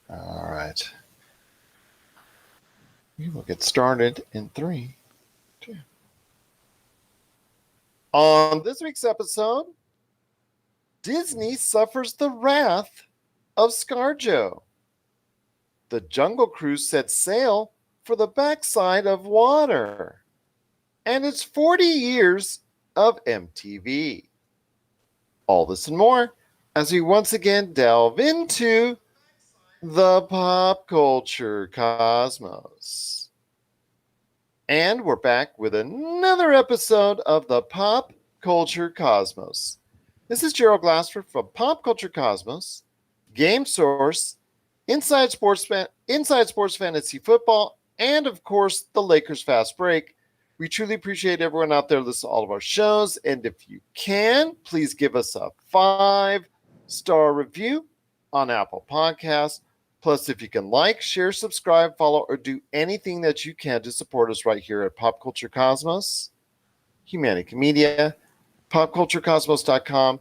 All right. We will get started in 3, 2. On this week's episode, Disney suffers the wrath of ScarJo. The Jungle Cruise sets sail for the backside of water. And it's 40 years of MTV. All this and more as we once again delve into the pop culture cosmos. And we're back with another episode of the Pop Culture Cosmos. This is Gerald Glassford from Pop Culture Cosmos, Game Source, Inside Sports Fantasy Football, and of course, the Lakers Fast Break. We truly appreciate everyone out there listening to all of our shows. And if you can, please give us a 5-star review on Apple Podcasts. Plus, if you can like, share, subscribe, follow, or do anything that you can to support us right here at Pop Culture Cosmos, Humanica Media, popculturecosmos.com,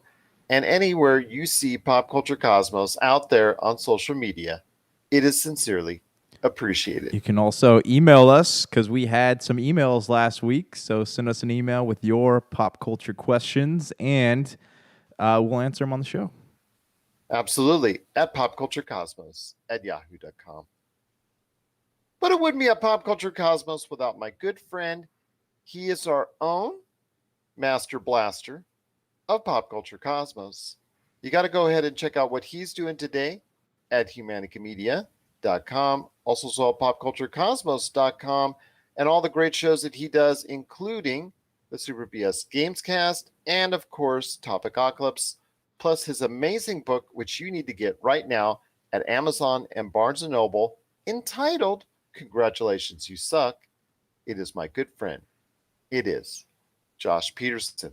and anywhere you see Pop Culture Cosmos out there on social media, it is sincerely appreciated. You can also email us because we had some emails last week. So send us an email with your pop culture questions and we'll answer them on the show. Absolutely. At popculturecosmos@yahoo.com. But it wouldn't be a Pop Culture Cosmos without my good friend. He is our own Master Blaster of Pop Culture Cosmos. You got to go ahead and check out what he's doing today at humanicamedia.com. Also saw popculturecosmos.com and all the great shows that he does, including the Super BS Gamescast and, of course, Topicocalypse, plus his amazing book, which you need to get right now at Amazon and Barnes & Noble, entitled Congratulations, You Suck. It is my good friend. It is Josh Peterson.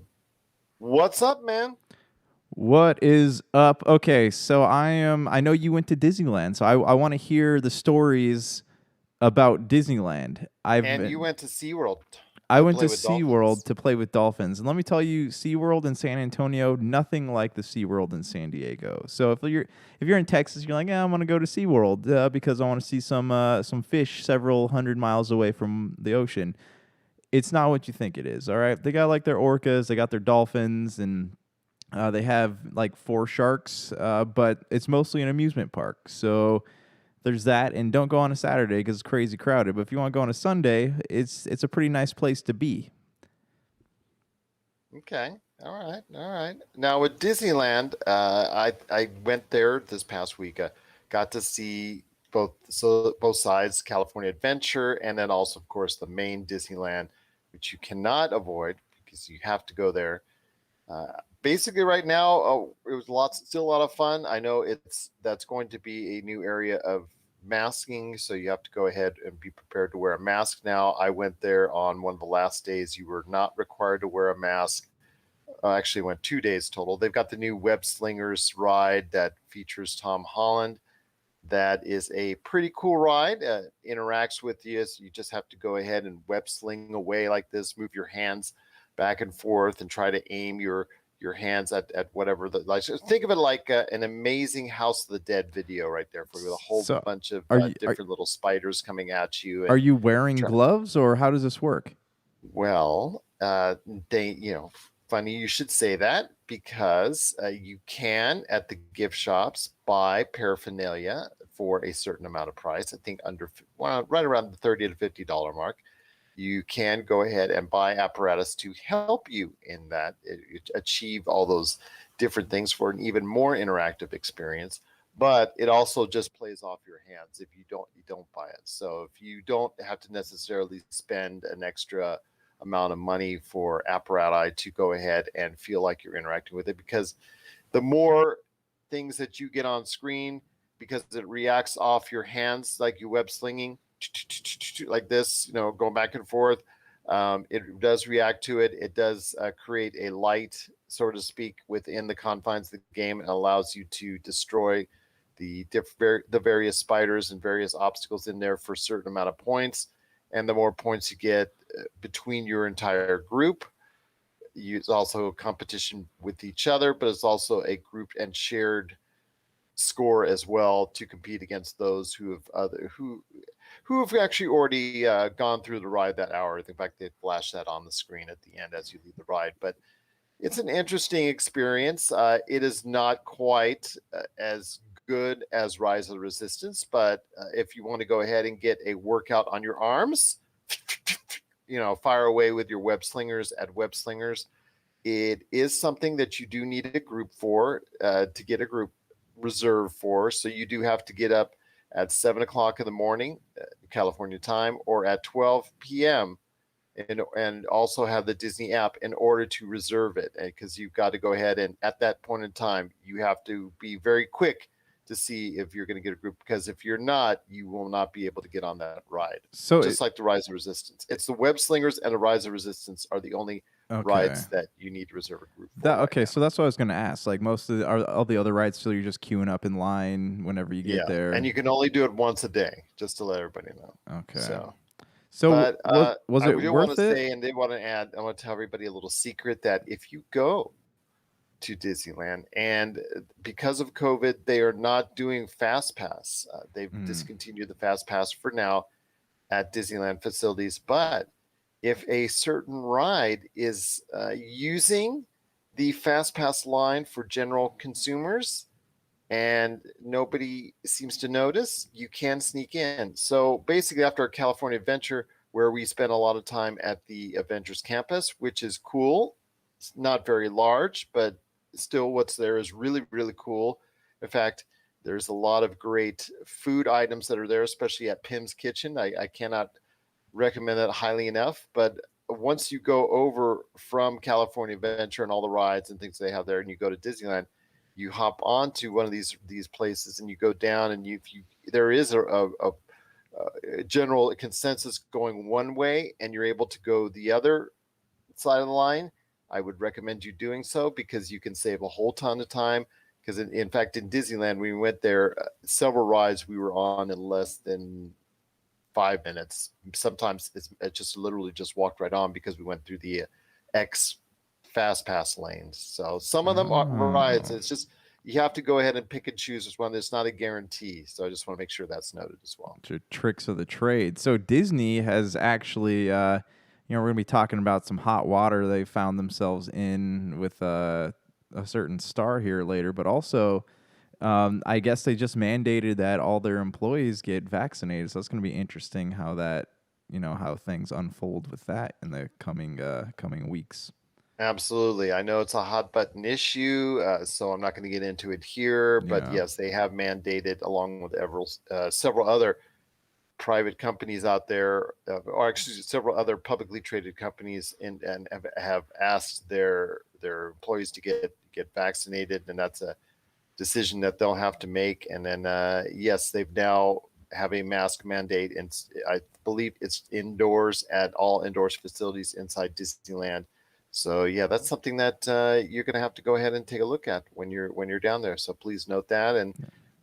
What's up, man? What is up? Okay, so I know you went to Disneyland, so I want to hear the stories about Disneyland. And you went to SeaWorld. I went to SeaWorld to play with dolphins. And let me tell you, SeaWorld in San Antonio, nothing like the SeaWorld in San Diego. So if you're in Texas, you're like, yeah, I'm gonna go to SeaWorld because I want to see some fish several hundred miles away from the ocean. It's not what you think it is, all right? They got like their orcas, they got their dolphins, and they have like 4 sharks, but it's mostly an amusement park. So there's that, and don't go on a Saturday because it's crazy crowded. But if you want to go on a Sunday, it's a pretty nice place to be. Okay. All right. Now with Disneyland, I went there this past week. Got to see both sides, California Adventure, and then also, of course, the main Disneyland, which you cannot avoid because you have to go there. Basically, right now, it was still a lot of fun. I know that's going to be a new area of masking, so you have to go ahead and be prepared to wear a mask now. I went there on one of the last days. You were not required to wear a mask. Actually, went 2 days total. They've got the new Web Slingers ride that features Tom Holland. That is a pretty cool ride. Interacts with you. So you just have to go ahead and web sling away like this, move your hands back and forth, and try to aim your hands at whatever the like. Think of it like an amazing House of the Dead video right there for a whole bunch of different little spiders coming at you. Are you wearing gloves, or how does this work? Well, funny you should say that because you can at the gift shops buy paraphernalia for a certain amount of price. I think right around the $30 to $50 mark. You can go ahead and buy apparatus to help you in that achieve all those different things for an even more interactive experience. But it also just plays off your hands if you don't buy it. So if you don't have to necessarily spend an extra amount of money for apparatus to go ahead and feel like you're interacting with it, because the more things that you get on screen, because it reacts off your hands like you web slinging like this, going back and forth. It does react to it. It does create a light, so to speak, within the confines of the game, and allows you to destroy the various spiders and various obstacles in there for a certain amount of points. And the more points you get between your entire group, it's also a competition with each other, but it's also a group and shared score as well to compete against those who have actually already gone through the ride that hour. In fact, they flash that on the screen at the end as you leave the ride. But it's an interesting experience. It is not quite as good as Rise of the Resistance, but if you want to go ahead and get a workout on your arms, fire away with your web slingers at Web Slingers. It is something that you do need a group for to get a group reserved for. So you do have to get up at 7 o'clock in the morning, California time, or at 12 p.m. And also have the Disney app in order to reserve it, because you've got to go ahead and at that point in time, you have to be very quick to see if you're going to get a group, because if you're not, you will not be able to get on that ride. So just like the Rise of Resistance, it's the Web Slingers and the Rise of Resistance are the only rides that you need to reserve a group for. So that's what I was going to ask. Like most of all the other rides, so you're just queuing up in line whenever you get there, and you can only do it once a day, just to let everybody know. Okay. But was it worth it? Say, and they want to add, I want to tell everybody a little secret that if you go to Disneyland, and because of COVID, they are not doing Fast Pass. They've discontinued the Fast Pass for now at Disneyland facilities. But if a certain ride is using the Fast Pass line for general consumers, and nobody seems to notice, you can sneak in. So basically, after our California Adventure, where we spent a lot of time at the Avengers campus, which is cool. It's not very large, but still what's there is really, really cool. In fact, there's a lot of great food items that are there, especially at Pim's Kitchen. I cannot recommend that highly enough. But once you go over from California Adventure and all the rides and things they have there, and you go to Disneyland, you hop onto one of these places and you go down, and there is a general consensus going one way, and you're able to go the other side of the line. I would recommend you doing so, because you can save a whole ton of time. Because in fact, in Disneyland, when we went there, several rides we were on in less than 5 minutes. Sometimes it just literally just walked right on, because we went through the X Fast Pass lanes. So some of them are rides. It's just, you have to go ahead and pick and choose which one. It's not a guarantee. So I just want to make sure that's noted as well. Tricks of the trade. So Disney has actually, we're going to be talking about some hot water they found themselves in with a certain star here later, but also I guess they just mandated that all their employees get vaccinated. So it's going to be interesting how that, how things unfold with that in the coming weeks. Absolutely. I know it's a hot button issue, so I'm not going to get into it here. But yes, they have mandated, along with several other private companies out there, or actually several other publicly traded companies, and have asked their employees to get vaccinated, and that's a decision that they'll have to make. And then yes, they've now have a mask mandate, and I believe it's indoors at all indoors facilities inside Disneyland. So yeah, that's something that you're going to have to go ahead and take a look at when you're down there. So please note that, and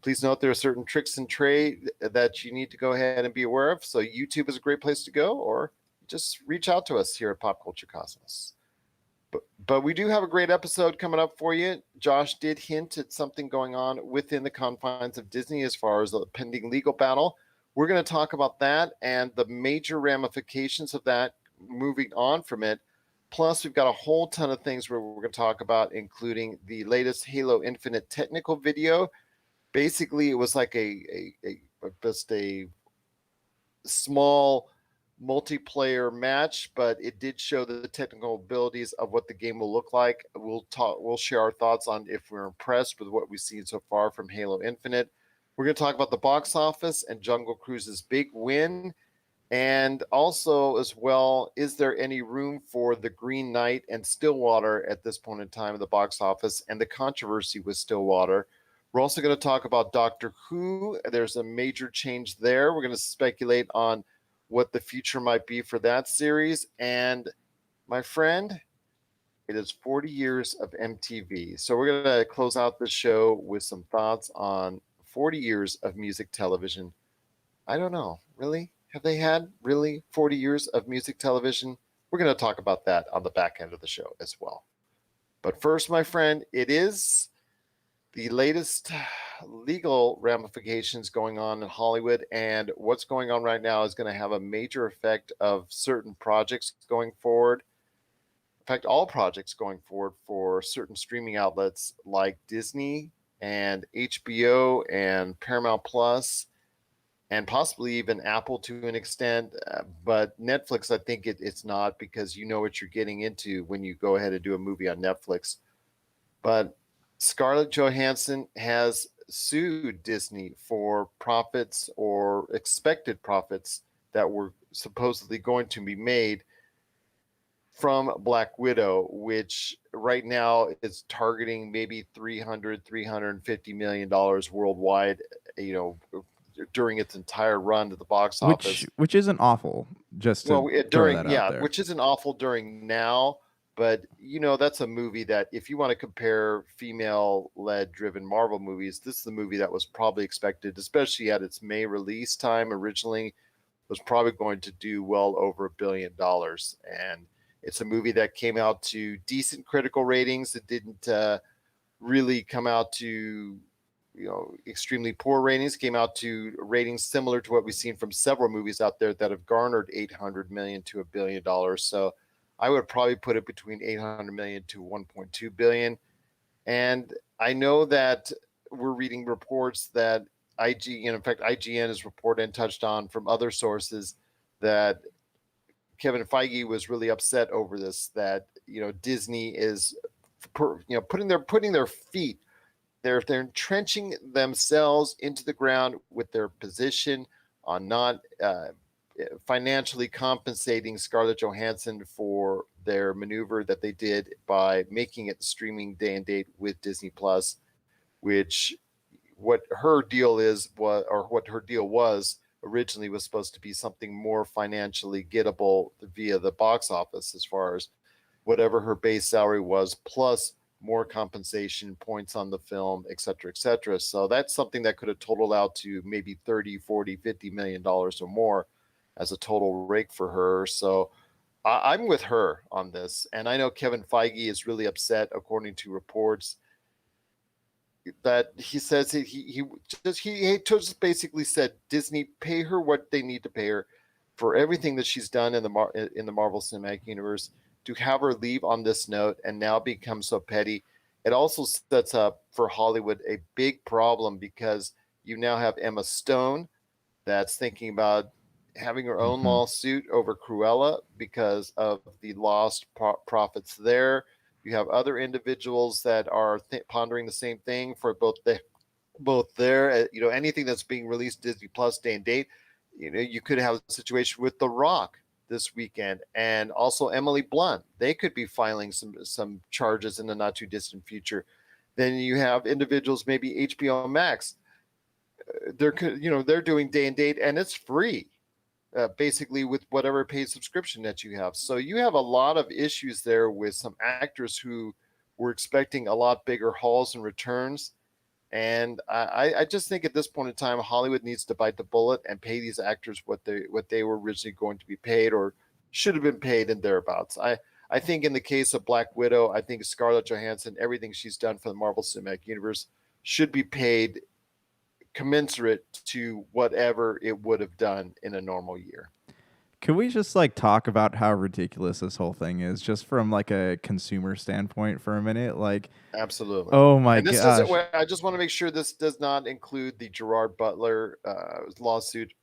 please note there are certain tricks and trade that you need to go ahead and be aware of. So YouTube is a great place to go, or just reach out to us here at Pop Culture Cosmos. But we do have a great episode coming up for you. Josh did hint at something going on within the confines of Disney as far as a pending legal battle. We're going to talk about that and the major ramifications of that moving on from it. Plus, we've got a whole ton of things we're going to talk about, including the latest Halo Infinite technical video. Basically, it was like just a small multiplayer match, but it did show the technical abilities of what the game will look like. We'll share our thoughts on if we're impressed with what we've seen so far from Halo Infinite. We're going to talk about the box office and Jungle Cruise's big win. And also, as well, is there any room for the Green Knight and Stillwater at this point in time in the box office, and the controversy with Stillwater? We're also going to talk about Doctor Who. There's a major change there. We're going to speculate on what the future might be for that series. And my friend, it is 40 years of MTV. So we're going to close out the show with some thoughts on 40 years of music television. I don't know, really? Have they had really 40 years of music television? We're going to talk about that on the back end of the show as well. But first, my friend, it is the latest legal ramifications going on in Hollywood, and what's going on right now is going to have a major effect of certain projects going forward. In fact, all projects going forward for certain streaming outlets like Disney and HBO and Paramount Plus, and possibly even Apple to an extent. But Netflix, I think it's not, because you know what you're getting into when you go ahead and do a movie on Netflix. But Scarlett Johansson has sued Disney for profits or expected profits that were supposedly going to be made from Black Widow, which right now is targeting maybe 350 million dollars worldwide, you know, during its entire run to the box office. Which isn't awful. Just to Well, throw during, that out yeah, there. which isn't awful during now, but you know that's a movie that if you want to compare female-led driven Marvel movies, this is the movie that was probably expected, especially at its May release time originally, was probably going to do well over $1 billion. And it's a movie that came out to decent critical ratings. It didn't really come out to, you know, extremely poor ratings. Came out to ratings similar to what we've seen from several movies out there that have garnered 800 million to $1 billion. So I would probably put it between 800 million to 1.2 billion. And I know that we're reading reports that in fact, IGN has reported and touched on from other sources that Kevin Feige was really upset over this. That, you know, Disney is, putting their feet, they're entrenching themselves into the ground with their position on not financially compensating Scarlett Johansson for their maneuver that they did by making it streaming day and date with Disney Plus, which what her deal was originally was supposed to be something more financially gettable via the box office, as far as whatever her base salary was, plus more compensation points on the film, et cetera, et cetera. So that's something that could have totaled out to maybe 30, 40, $50 million or more as a total rake for her. So I'm with her on this. And I know Kevin Feige is really upset, according to reports, that he says he just basically said, Disney, pay her what they need to pay her for everything that she's done in the Marvel Cinematic Universe. To have her leave on this note and now become so petty, it also sets up for Hollywood a big problem, because you now have Emma Stone that's thinking about having her own lawsuit over Cruella because of the lost profits there. You have other individuals that are pondering the same thing for both there. You know, anything that's being released Disney Plus day and date. You know, you could have a situation with The Rock this weekend, and also Emily Blunt. They could be filing some charges in the not too distant future. Then you have individuals, maybe HBO Max. They're doing day and date, and it's free. Basically with whatever paid subscription that you have. So you have a lot of issues there with some actors who were expecting a lot bigger hauls and returns. And I just think at this point in time, Hollywood needs to bite the bullet and pay these actors what they were originally going to be paid, or should have been paid, and thereabouts. I think in the case of Black Widow, I think Scarlett Johansson, everything she's done for the Marvel Cinematic Universe, should be paid commensurate to whatever it would have done in a normal year. Can we just talk about how ridiculous this whole thing is, just from a consumer standpoint for a minute? Absolutely. Oh my And this gosh. doesn't. I just want to make sure this does not include the Gerard Butler lawsuit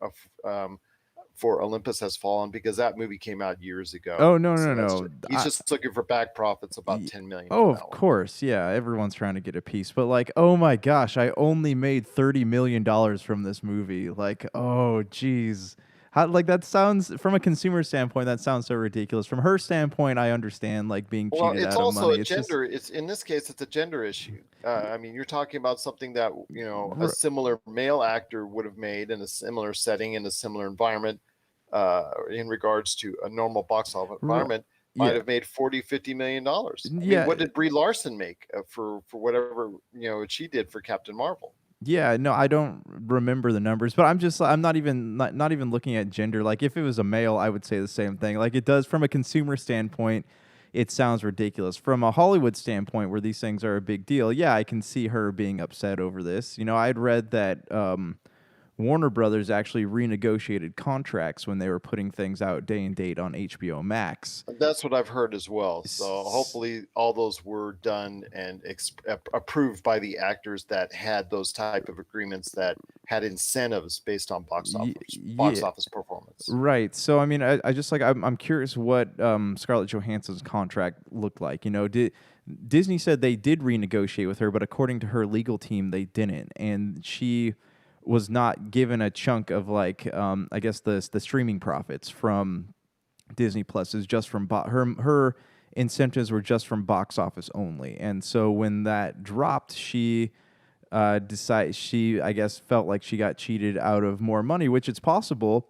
for Olympus Has Fallen, because that movie came out years ago. Oh no So no no. he's just looking for back profits, about $10 million Oh, for of that one. course, yeah. Everyone's trying to get a piece, but oh my gosh, I only made $30 million from this movie. Oh geez, how that sounds from a consumer standpoint. That sounds so ridiculous. From her standpoint, I understand being Well, cheated it's out of also money. a It's just gender. It's in this case, it's a gender issue. I mean, you're talking about something that a similar male actor would have made in a similar setting, in a similar environment, in regards to a normal box office environment, might yeah. have made 40-50 million dollars. I Yeah. mean, what did Brie Larson make for whatever she did for Captain Marvel? Yeah, no, I don't remember the numbers, but I'm not even looking at gender. If it was a male, I would say the same thing. It does from a consumer standpoint. it sounds ridiculous. From a Hollywood standpoint, where these things are a big deal, yeah, I can see her being upset over this. I'd read that Warner Brothers actually renegotiated contracts when they were putting things out day and date on HBO Max. That's what I've heard as well. So S- hopefully all those were done and approved by the actors that had those type of agreements that had incentives based on box Yeah, office performance. right. So I mean, I just like I'm curious what Scarlett Johansson's contract looked like. Disney said they did renegotiate with her, but according to her legal team, they didn't, and she was not given a chunk of like I guess the streaming profits from Disney Plus is just from her incentives were just from box office only, and so when that dropped, she I guess felt like she got cheated out of more money, which it's possible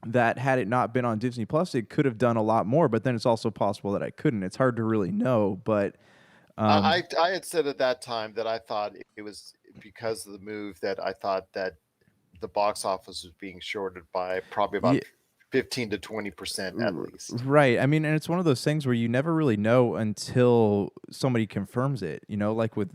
that had it not been on Disney Plus, it could have done a lot more. But then it's also possible that I couldn't. It's hard to really know, but I had said at that time that I thought it was because of the move that I thought that the box office was being shorted by probably about yeah, 15 to 20% at least. right. I mean, and it's one of those things where you never really know until somebody confirms it. Like with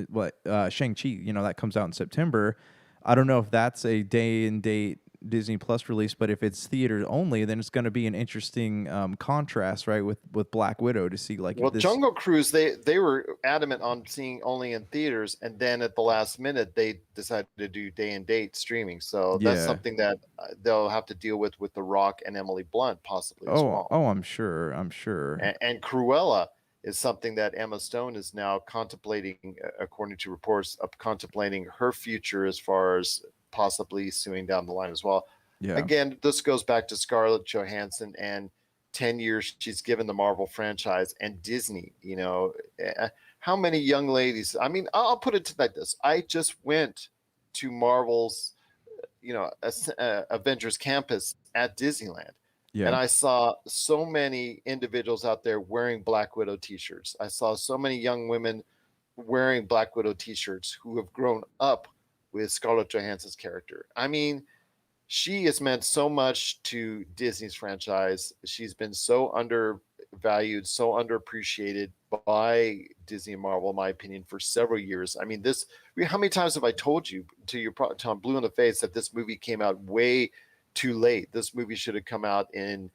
what Shang-Chi, that comes out in September. I don't know if that's a day and date Disney Plus release, but if it's theater only, then it's going to be an interesting contrast, right, with Black Widow to see like if Well, this. Jungle Cruise, they were adamant on seeing only in theaters, and then at the last minute they decided to do day and date streaming. So that's Yeah. something that they'll have to deal with The Rock and Emily Blunt possibly as Oh, well. oh, I'm sure. I'm sure. And Cruella is something that Emma Stone is now contemplating, according to reports, of contemplating her future as far as possibly suing down the line as well. Yeah. Again, this goes back to Scarlett Johansson and 10 years she's given the Marvel franchise and Disney. How many young ladies? I mean, I'll put it like this: I just went to Marvel's, Avengers Campus at Disneyland, and Yeah. I saw so many individuals out there wearing Black Widow t-shirts. I saw so many young women wearing Black Widow t-shirts who have grown up with Scarlett Johansson's character. I mean, she has meant so much to Disney's franchise. She's been so undervalued, so underappreciated by Disney and Marvel, in my opinion, for several years. I mean, how many times have I told you till I'm blue in the face that this movie came out way too late? This movie should have come out in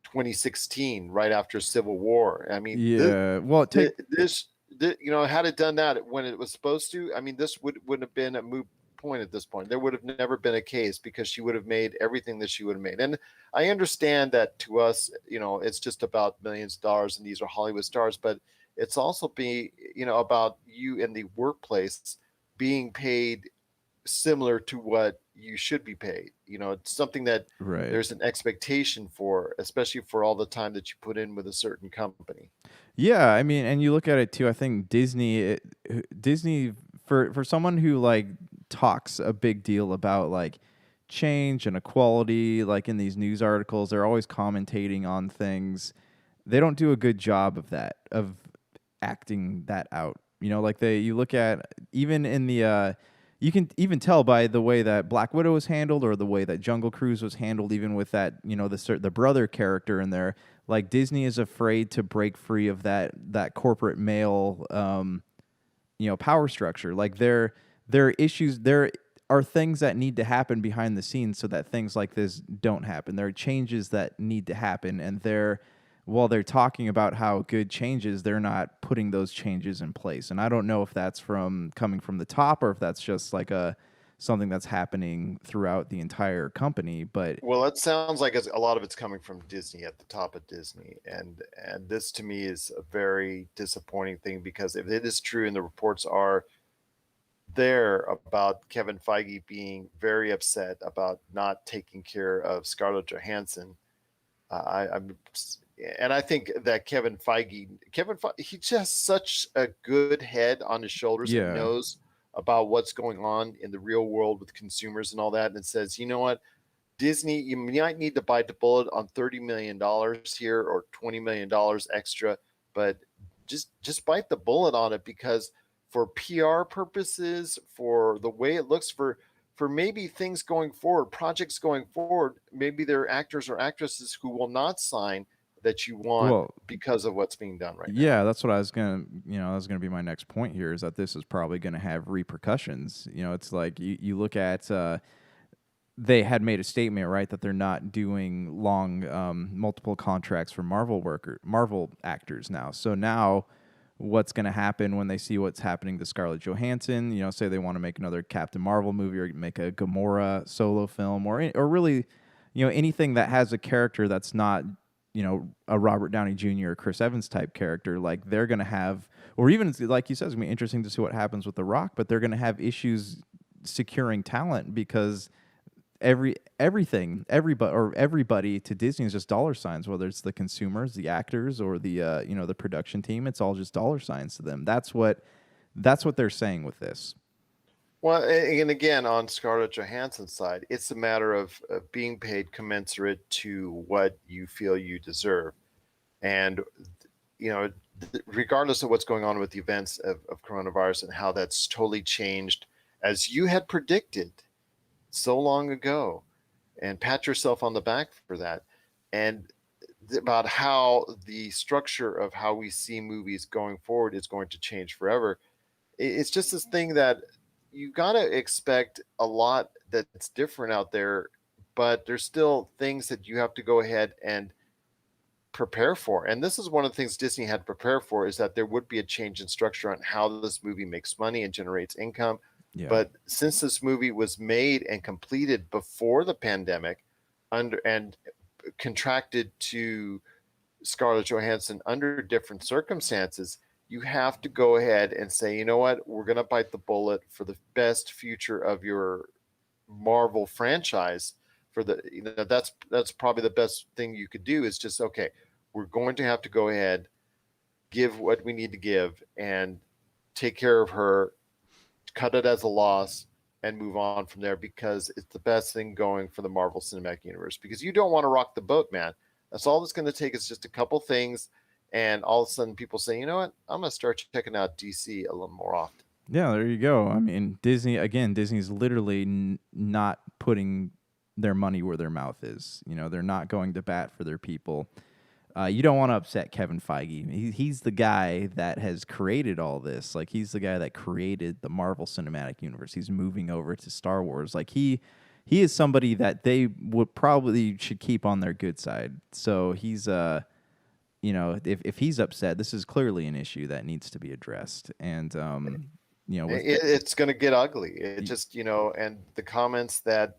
2016, right after Civil War. I mean, Yeah. Well, had it done that when it was supposed to, I mean, this wouldn't have been a moot point at this point. There would have never been a case because she would have made everything that she would have made. And I understand that to us, it's just about millions of dollars and these are Hollywood stars, but it's also about you in the workplace being paid similar to what you should be paid. It's something that right. there's an expectation for, especially for all the time that you put in with a certain company. Yeah, I mean, and you look at it too. I think Disney for someone who like talks a big deal about like change and equality, like in these news articles, they're always commentating on things. They don't do a good job of that, of acting that out. Like you look at even in the you can even tell by the way that Black Widow was handled or the way that Jungle Cruise was handled, even with that, the brother character in there. Like Disney is afraid to break free of that corporate male power structure. Like there are issues, there are things that need to happen behind the scenes so that things like this don't happen. There are changes that need to happen, and while they're talking about how good changes, they're not putting those changes in place. And I don't know if that's coming from the top or if that's just like something that's happening throughout the entire company. But Well, it sounds like a lot of it's coming from Disney, at the top of Disney, and this to me is a very disappointing thing, because if it is true and the reports are there about Kevin Feige being very upset about not taking care of Scarlett Johansson, I'm and I think that he just has such a good head on his shoulders and yeah, knows about what's going on in the real world with consumers and all that, and says, you know what, Disney, you might need to bite the bullet on $30 million here or $20 million extra, but just bite the bullet on it, because for PR purposes, for the way it looks, for maybe things going forward, projects going forward, maybe there are actors or actresses who will not sign that you want Well, because of what's being done right now. yeah, that's what I was gonna, that was gonna be my next point here is that this is probably gonna have repercussions. It's like you look at, they had made a statement, right, that they're not doing long, multiple contracts for Marvel actors now. So now, what's going to happen when they see what's happening to Scarlett Johansson? Say they want to make another Captain Marvel movie or make a Gamora solo film, or really, anything that has a character that's not, a Robert Downey Jr. or Chris Evans type character. Like they're going to have, or even like you said, it's going to be interesting to see what happens with The Rock. But they're going to have issues securing talent because everybody to Disney is just dollar signs, whether it's the consumers, the actors, or the the production team. It's all just dollar signs to them. That's what they're saying with this. Well, and again, on Scarlett Johansson's side, it's a matter of being paid commensurate to what you feel you deserve. And, regardless of what's going on with the events of coronavirus and how that's totally changed, as you had predicted so long ago, and pat yourself on the back for that, and about how the structure of how we see movies going forward is going to change forever. It's just this thing that you got to expect a lot that's different out there, but there's still things that you have to go ahead and prepare for. And this is one of the things Disney had to prepare for, is that there would be a change in structure on how this movie makes money and generates income. Yeah. But since this movie was made and completed before the pandemic, and contracted to Scarlett Johansson under different circumstances, you have to go ahead and say, you know what, we're going to bite the bullet for the best future of your Marvel franchise. For the, that's probably the best thing you could do, is just, okay, we're going to have to go ahead, give what we need to give, and take care of her, cut it as a loss, and move on from there, because it's the best thing going for the Marvel Cinematic Universe. Because you don't want to rock the boat, man. That's all it's going to take, is just a couple things, and all of a sudden people say, you know what, I'm going to start checking out DC a little more often. Yeah, there you go. I mean, Disney's literally not putting their money where their mouth is. They're not going to bat for their people. You don't want to upset Kevin Feige. He's the guy that has created all this. Like, he's the guy that created the Marvel Cinematic Universe. He's moving over to Star Wars. Like, he is somebody that they would probably should keep on their good side. So he's if he's upset, this is clearly an issue that needs to be addressed. And it's going to get ugly. It just, and the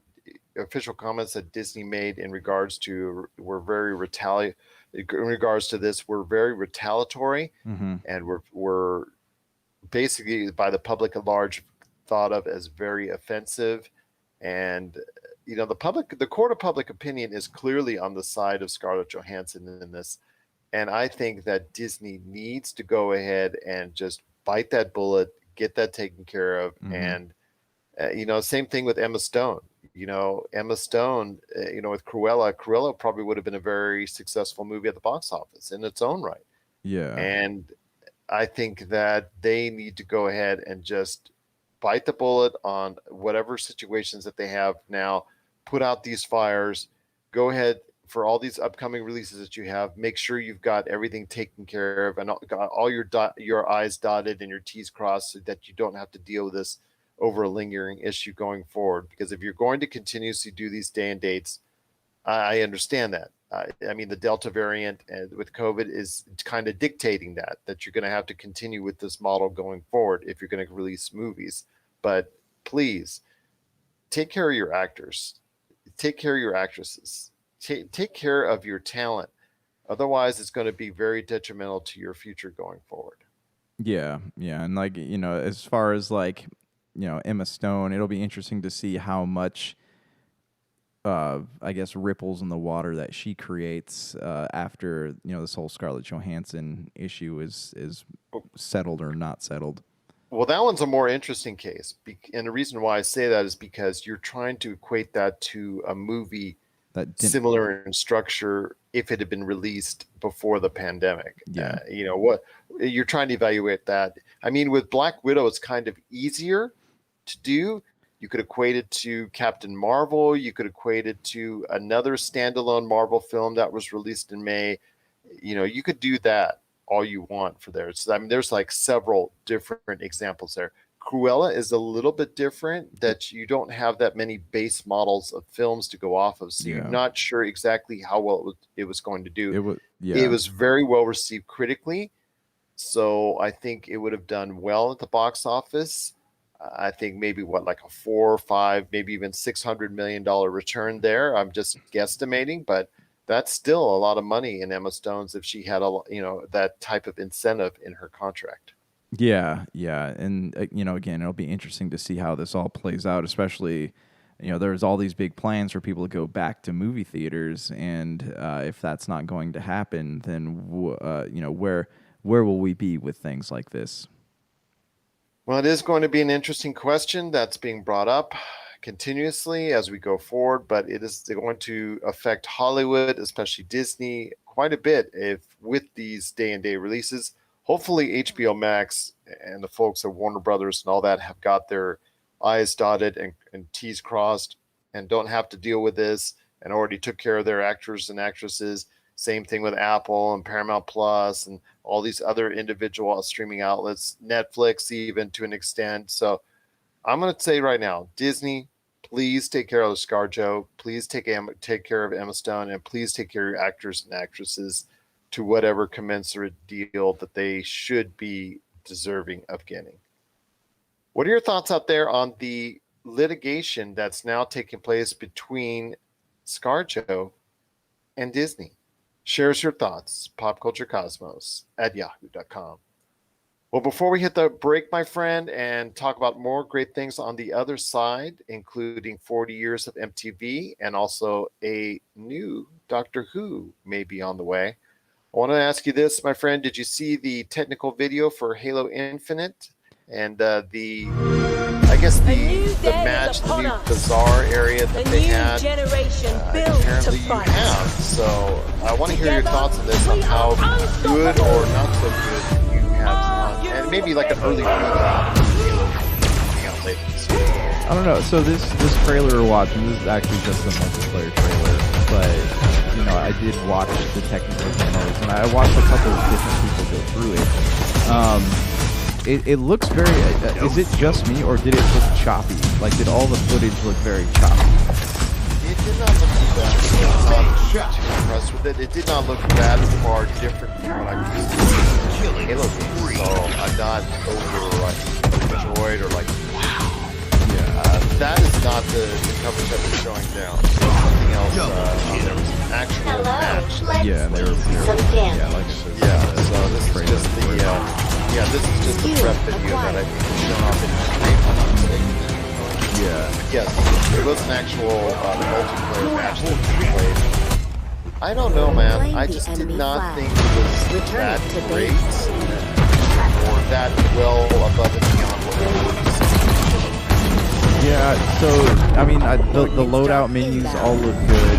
official comments that Disney made in regards to were very retaliatory, mm-hmm. and were basically by the public at large thought of as very offensive. And the court of public opinion is clearly on the side of Scarlett Johansson in this. And I think that Disney needs to go ahead and just bite that bullet, get that taken care of. Mm-hmm. And same thing with Emma Stone. Emma Stone, with Cruella probably would have been a very successful movie at the box office in its own right. Yeah. And I think that they need to go ahead and just bite the bullet on whatever situations that they have now, put out these fires, go ahead for all these upcoming releases that you have, make sure you've got everything taken care of and got all your I's dotted and your T's crossed, so that you don't have to deal with this over a lingering issue going forward. Because if you're going to continuously do these day and dates, I understand that. I mean, the Delta variant with COVID is kind of dictating that you're going to have to continue with this model going forward if you're going to release movies. But please take care of your actors, take care of your actresses, take care of your talent. Otherwise, it's going to be very detrimental to your future going forward. Yeah, and as far as Emma Stone, it'll be interesting to see how much, I guess, ripples in the water that she creates after this whole Scarlett Johansson issue is settled or not settled. Well, that one's a more interesting case, and the reason why I say that is because you're trying to equate that to a movie similar in structure if it had been released before the pandemic. Yeah. What you're trying to evaluate that. I mean, with Black Widow, it's kind of easier to do. You could equate it to Captain Marvel. You could equate it to another standalone Marvel film that was released in May. You could do that all you want for there. So, I mean, there's like several different examples there. Cruella is a little bit different, that you don't have that many base models of films to go off of. So you're not sure exactly how well it was going to do. It was very well received critically. So I think it would have done well at the box office. I think maybe like a 4 or 5, maybe even $600 million return there. I'm just guesstimating, but that's still a lot of money in Emma Stone's if she had that type of incentive in her contract. Yeah, and again, it'll be interesting to see how this all plays out, especially. There's all these big plans for people to go back to movie theaters, and if that's not going to happen, then where will we be with things like this? Well, it is going to be an interesting question that's being brought up continuously as we go forward, but it is going to affect Hollywood, especially Disney, quite a bit with these day-and-day releases. Hopefully HBO Max and the folks at Warner Brothers and all that have got their I's dotted and T's crossed and don't have to deal with this and already took care of their actors and actresses. Same thing with Apple and Paramount Plus and all these other individual streaming outlets, Netflix even to an extent. So I'm going to say right now, Disney, please take care of ScarJo. Please take care of Emma Stone, and please take care of your actors and actresses to whatever commensurate deal that they should be deserving of getting. What are your thoughts out there on the litigation that's now taking place between ScarJo and Disney? Share us your thoughts, popculturecosmos@yahoo.com. Well, before we hit the break, my friend, and talk about more great things on the other side, including 40 years of MTV and also a new Doctor Who may be on the way, I want to ask you this, my friend. Did you see the technical video for Halo Infinite and the match, the new Bazaar area that they had? Apparently you have. So I want to hear your thoughts on this, on how good or not so good you have on, and maybe like an early read on Halo coming out later this year. I don't know. So this trailer we're watching, this is actually just a multiplayer trailer, but I did watch the technical demos, and I watched a couple of different people go through it. It looks very. Is it just me, or did it look choppy? Like, did all the footage look very choppy? It did not look bad. I'm not too impressed with it. It did not look that far different from what I'm used to in Halo games. So I'm not overjoyed or like, wow. That is not the coverage that they're showing down. There's something else. There was an actual match. Yeah, they were like I said. Yeah, so this is just the this is just the prep video that I think is shown off in the stream. I'm not mistaken. Yeah. Yes, it was an actual multiplayer match that we played. I don't know, man. I just did not think it was that great or that well above and beyond what we were used to. Yeah, so I mean, the loadout menus all look good.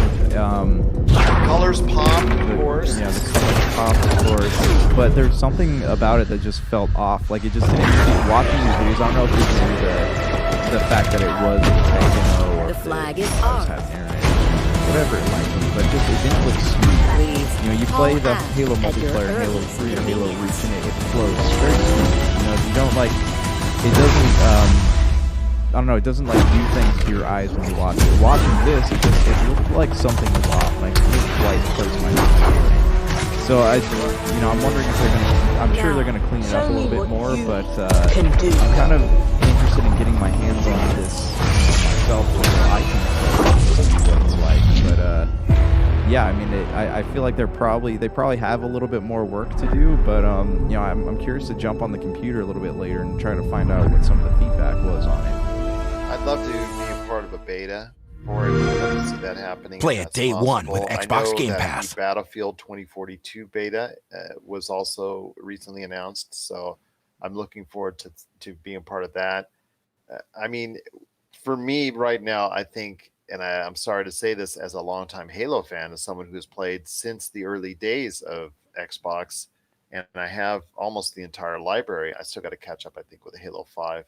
Colors pop, of course. Yeah, the colors pop, of course. But there's something about it that just felt off. Like, it just didn't. Watching these videos, I don't know if it's maybe the fact that it was Oregano or the flag is ours, whatever it might be. But just it didn't look smooth. You play the Halo multiplayer, Halo 3 or Halo Reach, and it flows very smooth. You don't like. It doesn't. I don't know, it doesn't like do things to your eyes when you watch it. Watching this, it looked like something was off. Like, it looked like place my head. So I'm wondering if they're gonna. I'm sure they're gonna clean it up a little bit more, but I'm kind of interested in getting my hands on this myself so I can see what it's like. But yeah, I mean, I feel like they probably have a little bit more work to do. But I'm curious to jump on the computer a little bit later and try to find out what some of the feedback was on it. I'd love to be a part of a beta for it. I'd love to see that happening. Play it day one with Xbox Game Pass. The Battlefield 2042 beta was also recently announced, so I'm looking forward to being part of that. I mean, for me right now, I think, and I'm sorry to say this as a longtime Halo fan, as someone who's played since the early days of Xbox, and I have almost the entire library. I still got to catch up, I think, with Halo 5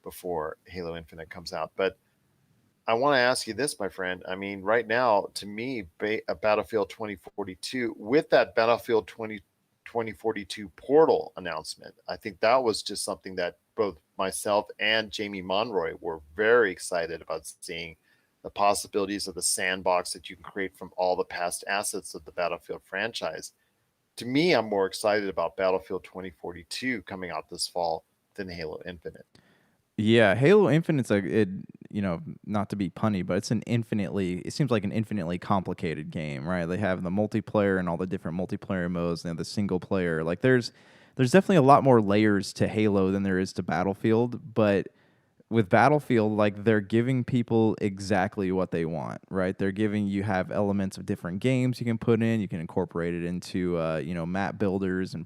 before Halo Infinite comes out. But I want to ask you this, my friend. I mean, right now, to me, Battlefield 2042, with that Battlefield 2042 portal announcement, I think that was just something that both myself and Jamie Monroy were very excited about seeing the possibilities of the sandbox that you can create from all the past assets of the Battlefield franchise. To me, I'm more excited about Battlefield 2042 coming out this fall than Halo Infinite. Yeah, Halo Infinite's like it. Not to be punny, but it seems like an infinitely complicated game, right? They have the multiplayer and all the different multiplayer modes, and the single player. Like there's definitely a lot more layers to Halo than there is to Battlefield, but with Battlefield, like they're giving people exactly what they want, right? You have elements of different games you can put in. You can incorporate it into, map builders and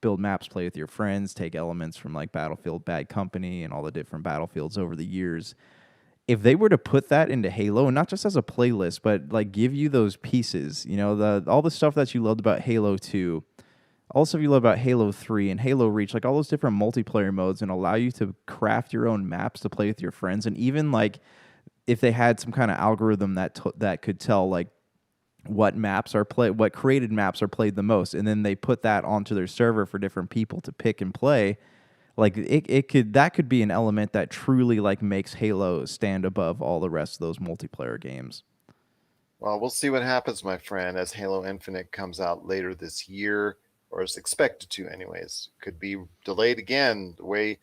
build maps, play with your friends, take elements from like Battlefield Bad Company and all the different Battlefields over the years. If they were to put that into Halo, and not just as a playlist, but like give you those pieces, all the stuff that you loved about Halo 2, also, if you love about Halo 3 and Halo Reach, like all those different multiplayer modes, and allow you to craft your own maps to play with your friends, and even like if they had some kind of algorithm that could tell like what created maps are played the most, and then they put that onto their server for different people to pick and play, like that could be an element that truly like makes Halo stand above all the rest of those multiplayer games. Well, we'll see what happens, my friend, as Halo Infinite comes out later this year, or is expected to, anyways. Could be delayed again, the way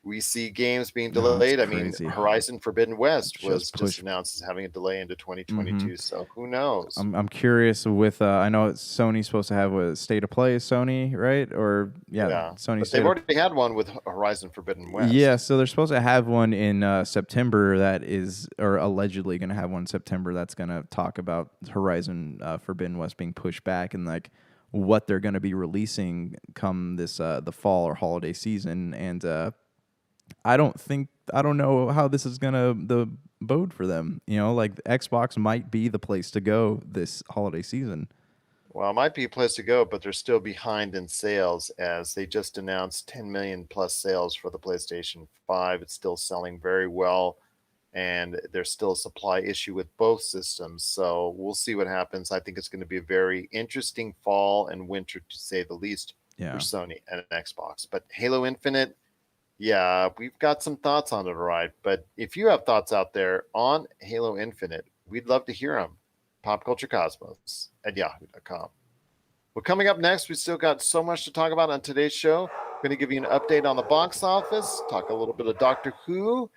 we see games being delayed. I mean, Horizon Forbidden West was just announced as having a delay into 2022. So who knows? I'm curious with I know Sony's supposed to have a State of Play, Sony, right? Or Sony. But they've already had one with Horizon Forbidden West. Yeah, so they're supposed to have one in September or allegedly going to have one in September that's going to talk about Horizon Forbidden West being pushed back and like what they're going to be releasing come this the fall or holiday season. And I don't know how this is gonna bode for them. Like Xbox might be the place to go this holiday season. Well, it might be a place to go, but they're still behind in sales as they just announced 10 million plus sales for the PlayStation 5. It's still selling very well, and there's still a supply issue with both systems. So we'll see what happens. I think it's going to be a very interesting fall and winter, to say the least, for Sony and Xbox. But Halo Infinite, yeah, we've got some thoughts on it, all right. But if you have thoughts out there on Halo Infinite, we'd love to hear them. popculturecosmos@yahoo.com. Well, coming up next, we still got so much to talk about on today's show. I'm going to give you an update on the box office, talk a little bit of Doctor Who,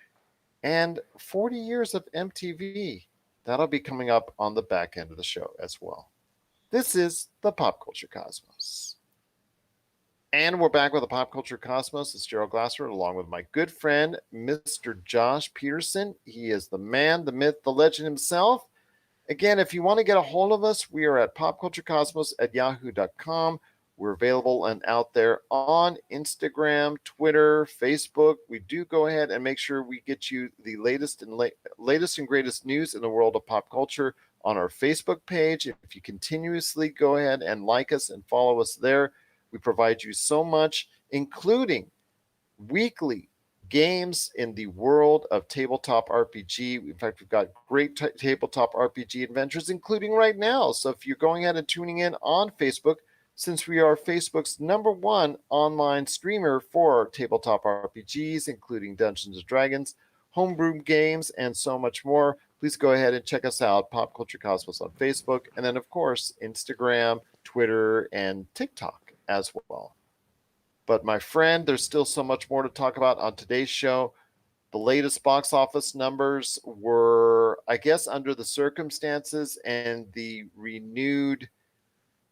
and 40 years of MTV. That'll be coming up on the back end of the show as well. This is the Pop Culture Cosmos. And we're back with the Pop Culture Cosmos. It's Gerald Glasser, along with my good friend, Mr. Josh Peterson. He is the man, the myth, the legend himself. Again, if you want to get a hold of us, we are at popculturecosmos@yahoo.com. We're available and out there on Instagram, Twitter, Facebook. We do go ahead and make sure we get you the latest and greatest news in the world of pop culture on our Facebook page. If you continuously go ahead and like us and follow us there, we provide you so much, including weekly games in the world of tabletop RPG. In fact, we've got great tabletop RPG adventures, including right now. So if you're going ahead and tuning in on Facebook, since we are Facebook's #1 online streamer for tabletop RPGs, including Dungeons & Dragons, homebrew games, and so much more, please go ahead and check us out, Pop Culture Cosmos on Facebook, and then, of course, Instagram, Twitter, and TikTok as well. But my friend, there's still so much more to talk about on today's show. The latest box office numbers were, I guess, under the circumstances and the renewed,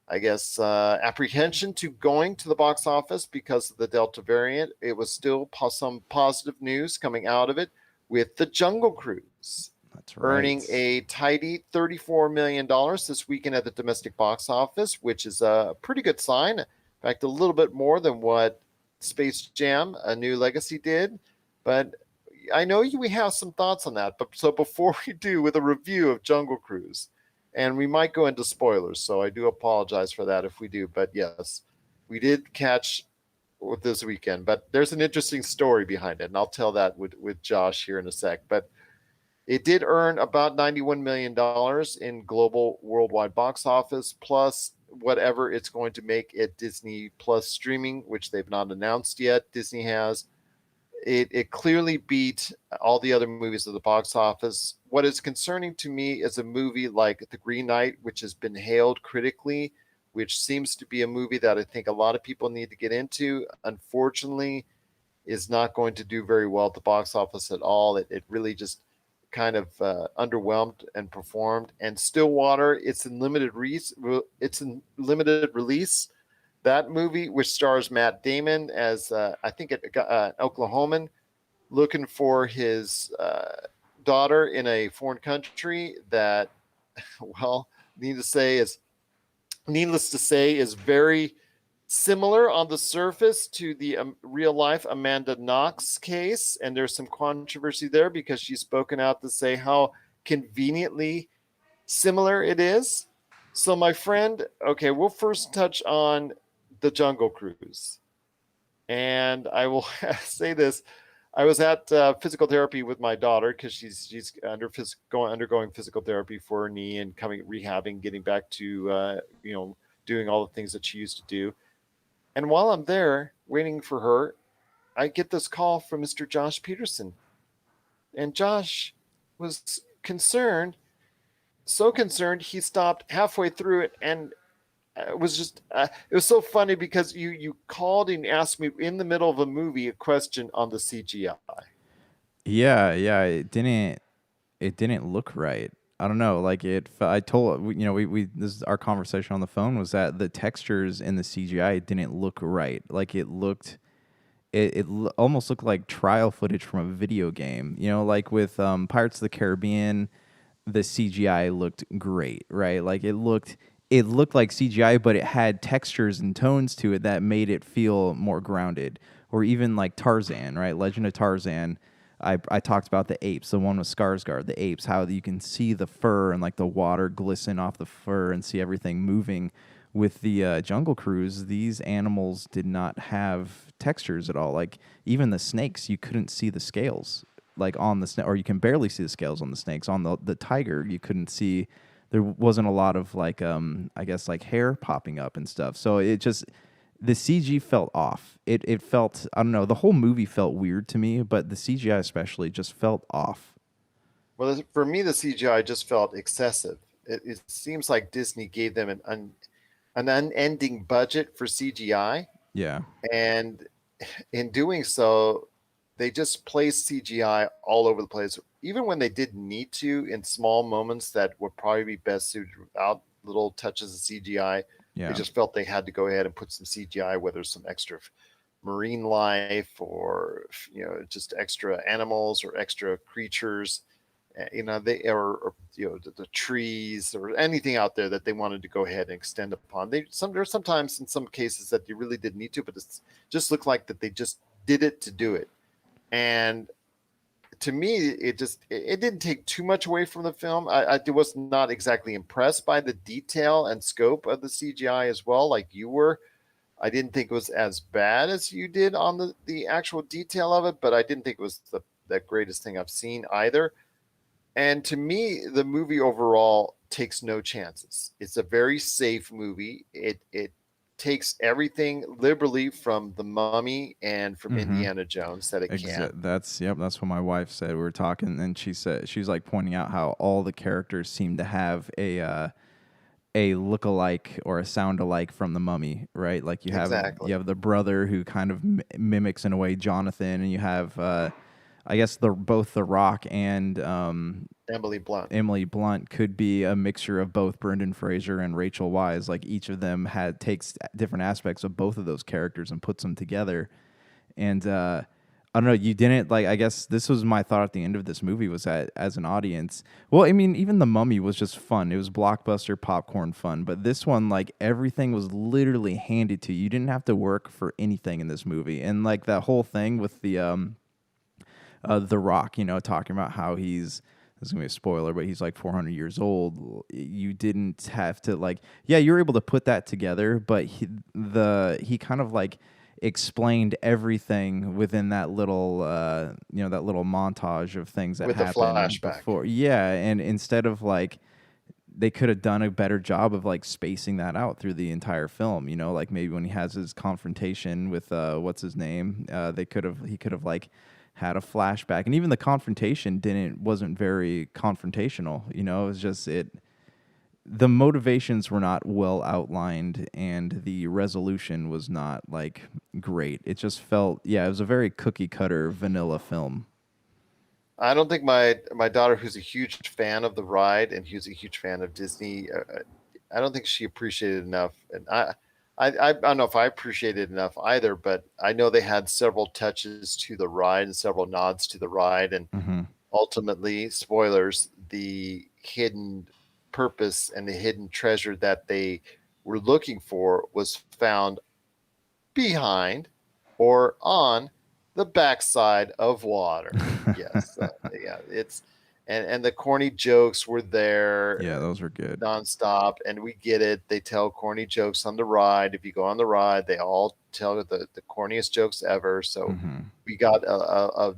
apprehension to going to the box office because of the Delta variant. It was still some positive news coming out of it with the Jungle Cruise. That's right. Earning a tidy $34 million this weekend at the domestic box office, which is a pretty good sign. In fact, a little bit more than what Space Jam: A New Legacy did. But I know we have some thoughts on that. But so before we do with a review of Jungle Cruise, and we might go into spoilers, so I do apologize for that if we do. But yes, we did catch this weekend. But there's an interesting story behind it, and I'll tell that with Josh here in a sec. But It did earn about $91 million in global worldwide box office, plus whatever it's going to make at Disney Plus streaming, which they've not announced yet. Disney has. It clearly beat all the other movies of the box office. What is concerning to me is a movie like The Green Knight, which has been hailed critically, which seems to be a movie that I think a lot of people need to get into. Unfortunately, is not going to do very well at the box office at all. It really just kind of underwhelmed and performed. And Stillwater, it's in limited release. That movie, which stars Matt Damon as I think an Oklahoman looking for his daughter in a foreign country that, well, needless to say, is very similar on the surface to the real life Amanda Knox case. And there's some controversy there because she's spoken out to say how conveniently similar it is. So, my friend, okay, we'll first touch on the Jungle Cruise. And I will say this. I was at physical therapy with my daughter because she's undergoing physical therapy for her knee and rehabbing, getting back to doing all the things that she used to do. And while I'm there waiting for her, I get this call from Mr. Josh Peterson. And Josh was concerned, so concerned, he stopped halfway through it. And it was so funny because you called and asked me in the middle of a movie a question on the CGI. Yeah, it didn't look right. I don't know. Like I told we this is our conversation on the phone was that the textures in the CGI didn't look right. Like almost looked like trial footage from a video game. Like with Pirates of the Caribbean, the CGI looked great, right? Like it looked like CGI, but it had textures and tones to it that made it feel more grounded. Or even like Tarzan, right? Legend of Tarzan. I talked about the apes, the one with Skarsgård, the apes, how you can see the fur and like the water glisten off the fur and see everything moving. With the Jungle Cruise, these animals did not have textures at all. Like even the snakes, you couldn't see the scales like on the snake, or you can barely see the scales on the snakes. On the tiger, you couldn't see. There wasn't a lot of like I guess like hair popping up and stuff. So the CG felt off. It felt, I don't know, the whole movie felt weird to me, but the CGI especially just felt off. Well, for me, the CGI just felt excessive. It seems like Disney gave them an unending budget for CGI. Yeah. And in doing so, they just placed CGI all over the place, even when they didn't need to, in small moments that would probably be best suited without little touches of CGI. Yeah. They just felt they had to go ahead and put some CGI, whether some extra marine life or just extra animals or extra creatures, the trees or anything out there that they wanted to go ahead and extend upon. There's sometimes in some cases that you really didn't need to, but it just looked like that they just did it to do it. And to me, it didn't take too much away from the film. I was not exactly impressed by the detail and scope of the CGI as well, like you were. I didn't think it was as bad as you did on the actual detail of it, but I didn't think it was the greatest thing I've seen either. And to me, the movie overall takes no chances. It's a very safe movie. It takes everything liberally from The Mummy and from Indiana Jones that it can. That's what my wife said. We were talking, and she was like pointing out how all the characters seem to have a look-alike or a sound-alike from The Mummy, right? Like you have the brother who kind of mimics in a way Jonathan, and you have I guess both The Rock and Emily Blunt. Emily Blunt could be a mixture of both Brendan Fraser and Rachel Weisz. Like each of them takes different aspects of both of those characters and puts them together. And I don't know, you didn't like. I guess this was my thought at the end of this movie was that as an audience, well, I mean, even The Mummy was just fun. It was blockbuster popcorn fun. But this one, like everything was literally handed to you. You didn't have to work for anything in this movie. And like that whole thing with the Rock, talking about how this is going to be a spoiler, but he's like 400 years old. You didn't have to you were able to put that together, but he kind of like, explained everything within that little that little montage of things that With a happened flashback. before. Yeah, and instead of like they could have done a better job of like spacing that out through the entire film, like maybe when he has his confrontation with what's his name, he could have like had a flashback, and even the confrontation wasn't very confrontational. It was just the motivations were not well outlined, and the resolution was not like great. It just felt, it was a very cookie cutter vanilla film. I don't think my daughter, who's a huge fan of the ride and who's a huge fan of Disney, I don't think she appreciated enough. And I don't know if I appreciated enough either, but I know they had several touches to the ride and several nods to the ride, and Mm-hmm. ultimately, spoilers, the hidden purpose and the hidden treasure that they were looking for was found behind or on the backside of water. Yes, yeah, it's and the corny jokes were there Yeah, those were good. nonstop, and we get it. They tell corny jokes on the ride. If you go on the ride, they all tell the corniest jokes ever. So Mm-hmm. we got a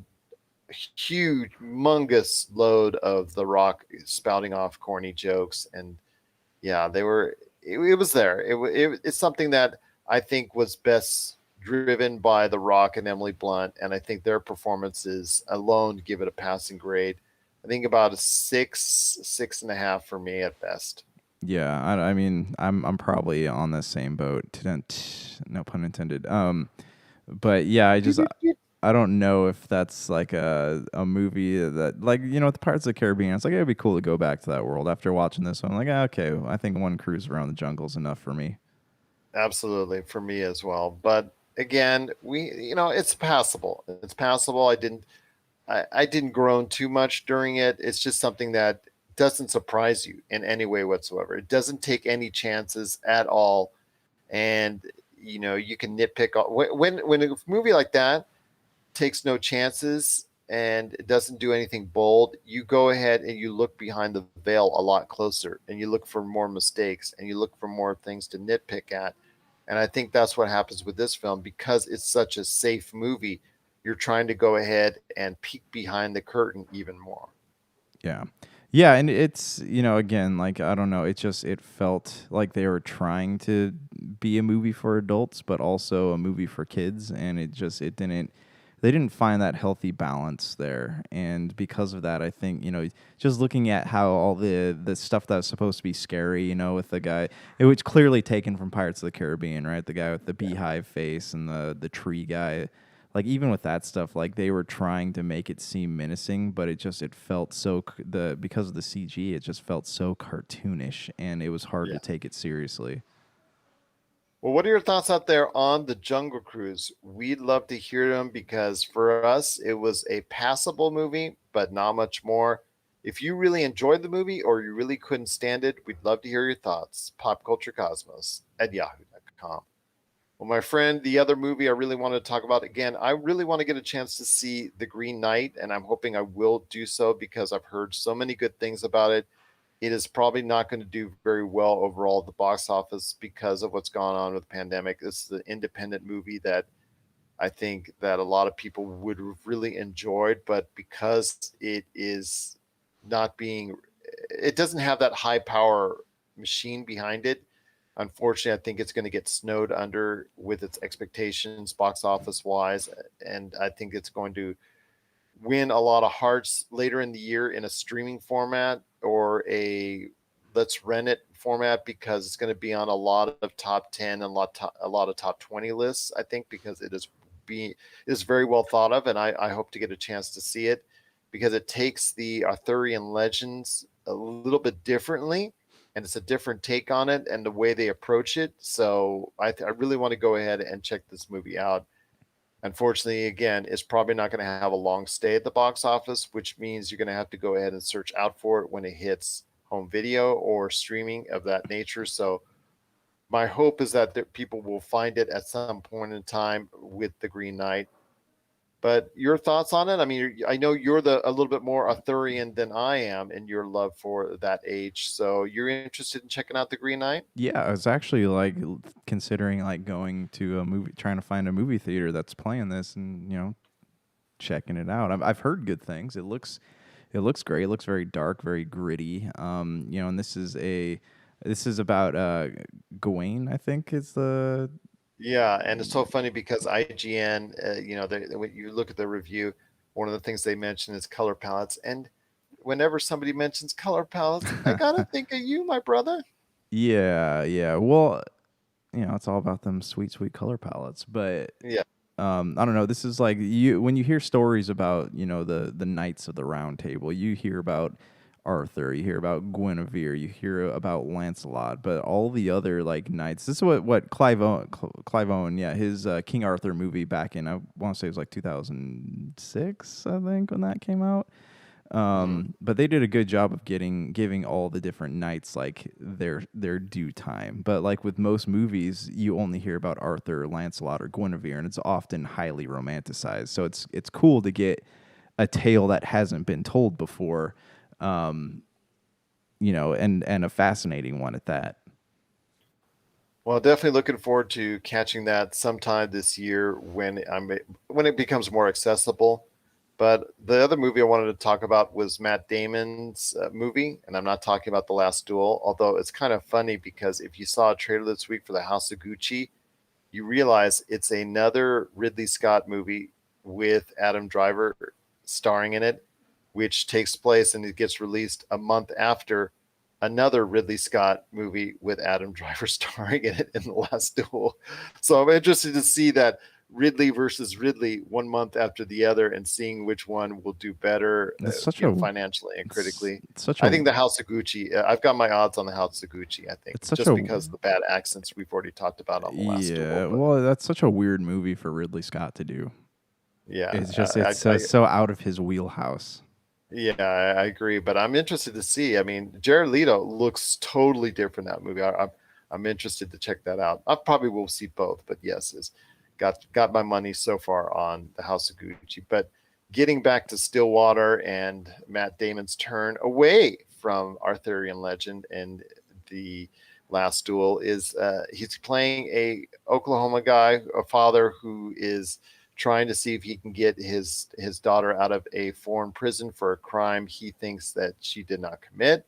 huge, humongous load of The Rock spouting off corny jokes, and yeah, they were. It was there. It's something that I think was best driven by The Rock and Emily Blunt, and I think their performances alone give it a passing grade. I think about a 6.5 for me at best. Yeah, I mean, I'm probably on the same boat. No pun intended. But yeah, I don't know if that's like a movie that, like, with the Pirates of the Caribbean, it's like it'd be cool to go back to that world after watching this one. Like, okay, I think one cruise around the jungle is enough for me. Absolutely, for me as well. But again, it's passable. It's passable. I didn't groan too much during it. It's just something that doesn't surprise you in any way whatsoever. It doesn't take any chances at all, and you can nitpick when a movie like that takes no chances and it doesn't do anything bold. You go ahead and you look behind the veil a lot closer, and you look for more mistakes, and you look for more things to nitpick at. And I think that's what happens with this film because it's such a safe movie. You're trying to go ahead and peek behind the curtain even more. Yeah. Yeah, and it's, again, like, I don't know, it felt like they were trying to be a movie for adults, but also a movie for kids, and they didn't find that healthy balance there. And because of that, I think, just looking at how all the stuff that was supposed to be scary, with the guy, it was clearly taken from Pirates of the Caribbean, right? The guy with the beehive face and the tree guy. Like, even with that stuff, like, they were trying to make it seem menacing, but it felt because of the CG, it just felt so cartoonish, and it was hard to take it seriously. Well, what are your thoughts out there on the Jungle Cruise? We'd love to hear them because for us, it was a passable movie, but not much more. If you really enjoyed the movie or you really couldn't stand it, we'd love to hear your thoughts. Popculturecosmos@yahoo.com. Well, my friend, the other movie I really wanted to talk about again, I really want to get a chance to see The Green Knight, and I'm hoping I will do so because I've heard so many good things about it. It is probably not going to do very well overall at the box office because of what's gone on with the pandemic. This is an independent movie that I think that a lot of people would have really enjoyed, but because it doesn't have that high power machine behind it. Unfortunately, I think it's going to get snowed under with its expectations box office wise, and I think it's going to win a lot of hearts later in the year in a streaming format or a let's rent it format because it's going to be on a lot of top 10 and a lot of top 20 lists, I think, because it is very well thought of, and I hope to get a chance to see it because it takes the Arthurian legends a little bit differently, and it's a different take on it and the way they approach it. So I really want to go ahead and check this movie out. Unfortunately, again, it's probably not going to have a long stay at the box office, which means you're going to have to go ahead and search out for it when it hits home video or streaming of that nature. So my hope is that people will find it at some point in time with The Green Knight. But your thoughts on it? I mean, I know you're a little bit more Arthurian than I am in your love for that age. So you're interested in checking out The Green Knight? Yeah, I was actually like considering like going to a movie, trying to find a movie theater that's playing this, and checking it out. I've heard good things. It looks great. It looks very dark, very gritty. And this is about Gawain, I think is the. Yeah, and it's so funny because IGN, when you look at the review, one of the things they mention is color palettes, and whenever somebody mentions color palettes, I gotta think of you, my brother. Yeah. Well, it's all about them sweet, sweet color palettes. But Yeah. I don't know. This is like when you hear stories about the Knights of the Round Table, you hear about Arthur, you hear about Guinevere, you hear about Lancelot, but all the other like knights. This is what Clive Owen, yeah, his King Arthur movie back in, I want to say it was like 2006, I think, when that came out. But they did a good job of giving all the different knights like their due time. But like with most movies, you only hear about Arthur, Lancelot, or Guinevere, and it's often highly romanticized. So it's cool to get a tale that hasn't been told before, and a fascinating one at that. Well, definitely looking forward to catching that sometime this year when it becomes more accessible. But the other movie I wanted to talk about was Matt Damon's movie, and I'm not talking about The Last Duel, although it's kind of funny because if you saw a trailer this week for The House of Gucci, you realize it's another Ridley Scott movie with Adam Driver starring in it, which takes place and it gets released a month after another Ridley Scott movie with Adam Driver starring in it in The Last Duel. So I'm interested to see that Ridley versus Ridley 1 month after the other and seeing which one will do better financially and critically. I think The House of Gucci, I've got my odds on The House of Gucci, I think, just because of the bad accents we've already talked about on The Last Duel. Yeah, well, that's such a weird movie for Ridley Scott to do. Yeah. It's just, it's so out of his wheelhouse. Yeah, I agree, but I'm interested to see. I mean, Jared Leto looks totally different in that movie. I'm interested to check that out. I probably will see both, but yes, it's got my money so far on The House of Gucci. But getting back to Stillwater and Matt Damon's turn away from Arthurian legend and The Last Duel is he's playing a Oklahoma guy, a father who is trying to see if he can get his daughter out of a foreign prison for a crime he thinks that she did not commit.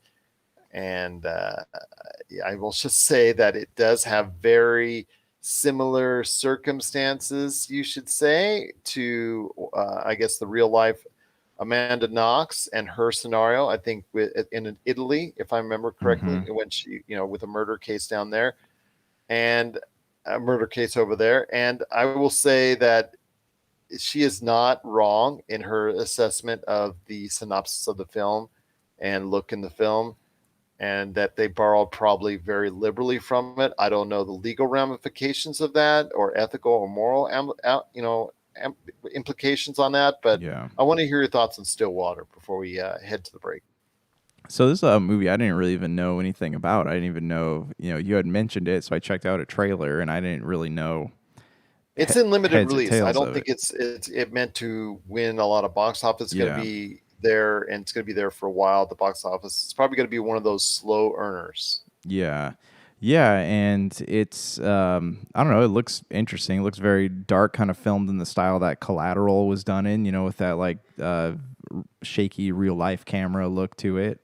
And I will just say that it does have very similar circumstances, you should say, to I guess the real life Amanda Knox and her scenario. I think in Italy, if I remember correctly, when she with a murder case down there and a murder case over there. And I will say that she is not wrong in her assessment of the synopsis of the film and look in the film, and that they borrowed probably very liberally from it. I don't know the legal ramifications of that or ethical or moral, implications on that. But yeah. I want to hear your thoughts on Stillwater before we head to the break. So this is a movie I didn't really even know anything about. I didn't even know, you had mentioned it. So I checked out a trailer and I didn't really know. It's in limited release. I don't think it's meant to win a lot of box office. It's going to be there, and it's going to be there for a while at the box office. It's probably going to be one of those slow earners. Yeah, and it's I don't know. It looks interesting. It looks very dark, kind of filmed in the style that Collateral was done in. With that like shaky real life camera look to it.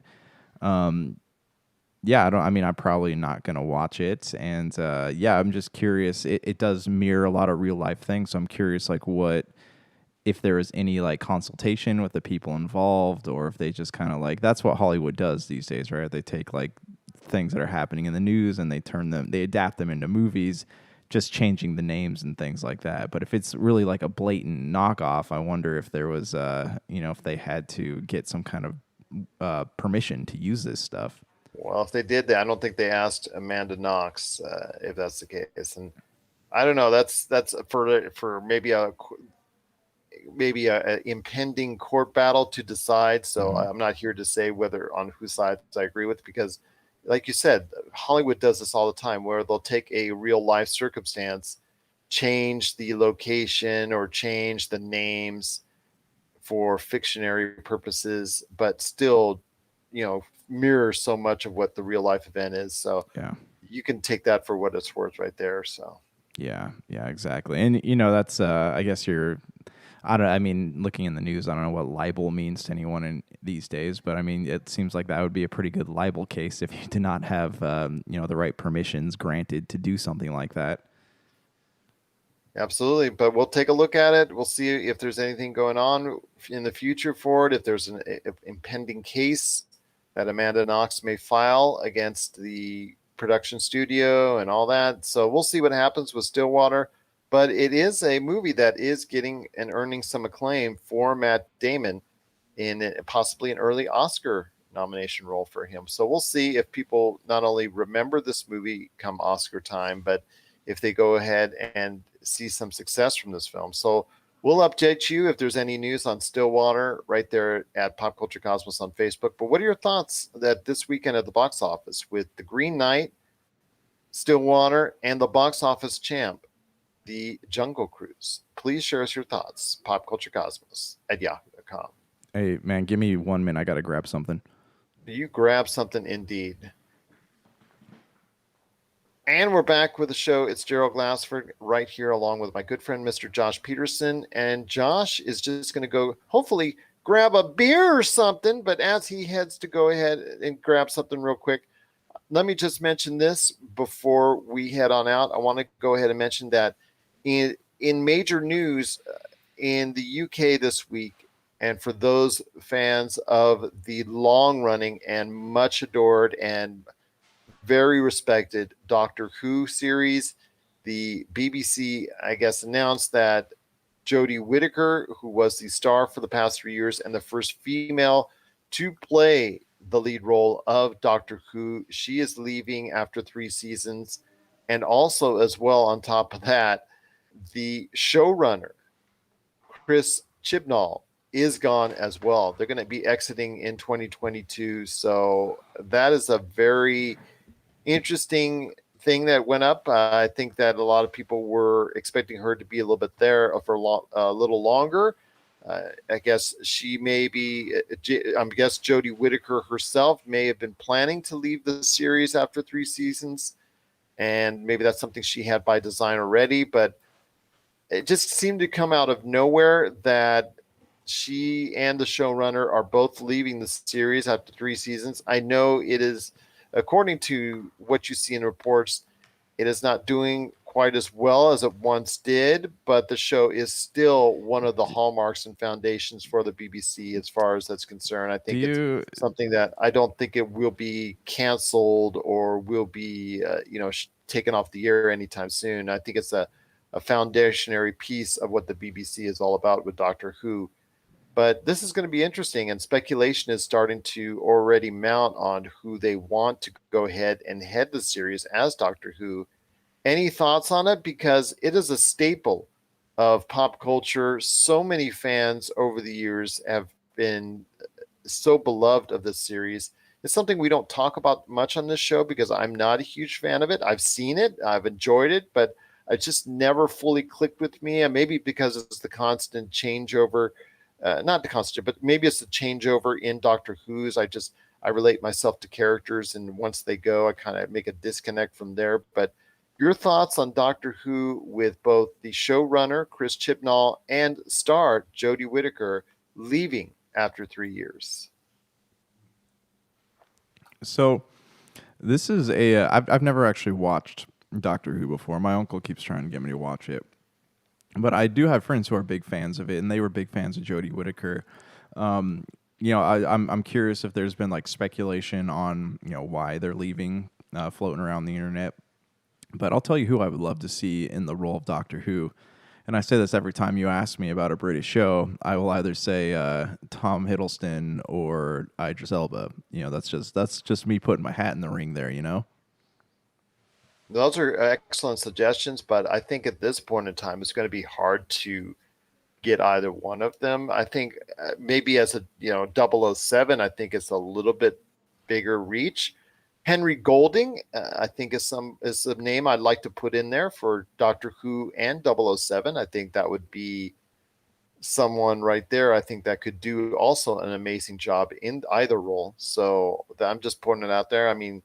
Yeah, I'm probably not going to watch it. And I'm just curious. It does mirror a lot of real life things. So I'm curious, like, if there is any like consultation with the people involved, or if they just kind of like, that's what Hollywood does these days, right? They take like things that are happening in the news and they adapt them into movies, just changing the names and things like that. But if it's really like a blatant knockoff, I wonder if there was, if they had to get some kind of permission to use this stuff. Well, if they did that, I don't think they asked Amanda Knox if that's the case, and I don't know. That's for maybe a impending court battle to decide. So I'm not here to say whether on whose side I agree with, because, like you said, Hollywood does this all the time, where they'll take a real life circumstance change the location or change the names for fictionary purposes, but still, mirror so much of what the real life event is. So Yeah. you can take that for what it's worth right there. So Yeah, exactly. And that's I guess I mean, looking in the news, I don't know what libel means to anyone in these days, but I mean, it seems like that would be a pretty good libel case if you did not have the right permissions granted to do something like that. absolutely. But we'll take a look at it. We'll see if there's anything going on in the future for it, if there's an impending case that Amanda Knox may file against the production studio and all that. So we'll see what happens with Stillwater. But it is a movie that is getting and earning some acclaim for Matt Damon in possibly an early Oscar nomination role for him. So we'll see if people not only remember this movie come Oscar time, but if they go ahead and see some success from this film. So we'll update you if there's any news on Stillwater right there at Pop Culture Cosmos on Facebook. But what are your thoughts that this weekend at the box office with The Green Knight, Stillwater, and the box office champ, The Jungle Cruise? Please share us your thoughts. popculturecosmos@yahoo.com. Hey, man, give me 1 minute. I got to grab something. You grab something indeed. And we're back with the show. It's Gerald Glassford right here along with my good friend, Mr. Josh Peterson. And Josh is just going to go, hopefully, grab a beer or something. But as he heads to go ahead and grab something real quick, let me just mention this before we head on out. I want to go ahead and mention that in major news in the UK this week, and for those fans of the long-running and much adored and very respected Doctor Who series, the BBC, I guess, announced that Jodie Whittaker, who was the star for the past 3 years and the first female to play the lead role of Doctor Who, she is leaving after 3 seasons. And also, as well, on top of that, the showrunner, Chris Chibnall, is gone as well. They're going to be exiting in 2022. So that is a very interesting thing that went up. I think that a lot of people were expecting her to be a little bit there for a little longer. I guess she may be, I guess Jodie Whittaker herself may have been planning to leave the series after 3 seasons. And maybe that's something she had by design already, but it just seemed to come out of nowhere that she and the showrunner are both leaving the series after 3 seasons. I know it is, according to what you see in reports, it is not doing quite as well as it once did, but the show is still one of the hallmarks and foundations for the BBC as far as that's concerned. I think it's something that I don't think it will be canceled or will be, taken off the air anytime soon. I think it's a foundationary piece of what the BBC is all about with Doctor Who. But this is going to be interesting, and speculation is starting to already mount on who they want to go ahead and head the series as Doctor Who. Any thoughts on it? Because it is a staple of pop culture. So many fans over the years have been so beloved of this series. It's something we don't talk about much on this show because I'm not a huge fan of it. I've seen it, I've enjoyed it, but it just never fully clicked with me. And maybe because it's the constant changeover, not the constant, but maybe it's the changeover in Doctor Who's. I relate myself to characters, and once they go, I kind of make a disconnect from there. But your thoughts on Doctor Who with both the showrunner, Chris Chibnall, and star Jodie Whittaker leaving after 3 years? So this is I've never actually watched Doctor Who before. My uncle keeps trying to get me to watch it. But I do have friends who are big fans of it, and they were big fans of Jodie Whittaker. I'm curious if there's been like speculation on why they're leaving, floating around the internet. But I'll tell you who I would love to see in the role of Doctor Who. And I say this every time you ask me about a British show. I will either say Tom Hiddleston or Idris Elba. That's just me putting my hat in the ring there. Those are excellent suggestions, but I think at this point in time, it's going to be hard to get either one of them. I think maybe as a 007, I think it's a little bit bigger reach, Henry Golding, I think is a name I'd like to put in there for Doctor Who and 007. I think that would be someone right there. I think that could do also an amazing job in either role. So I'm just putting it out there. I mean,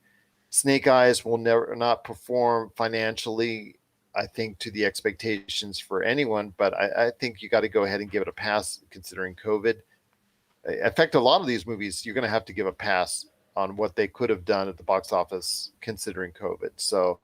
Snake Eyes will never not perform financially, I think, to the expectations for anyone, but I think you got to go ahead and give it a pass considering COVID. In fact, a lot of these movies, you're going to have to give a pass on what they could have done at the box office considering COVID. So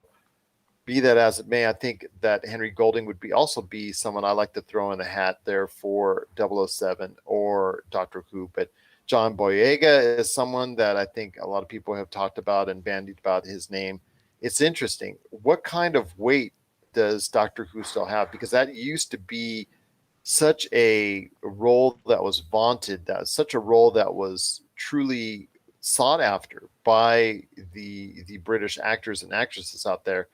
be that as it may, I think that Henry Golding would also be someone I like to throw in the hat there for 007 or Doctor Who. But John Boyega is someone that I think a lot of people have talked about and bandied about his name. It's interesting. What kind of weight does Doctor Who still have? Because that used to be such a role that was vaunted, that such a role that was truly sought after by the British actors and actresses out there.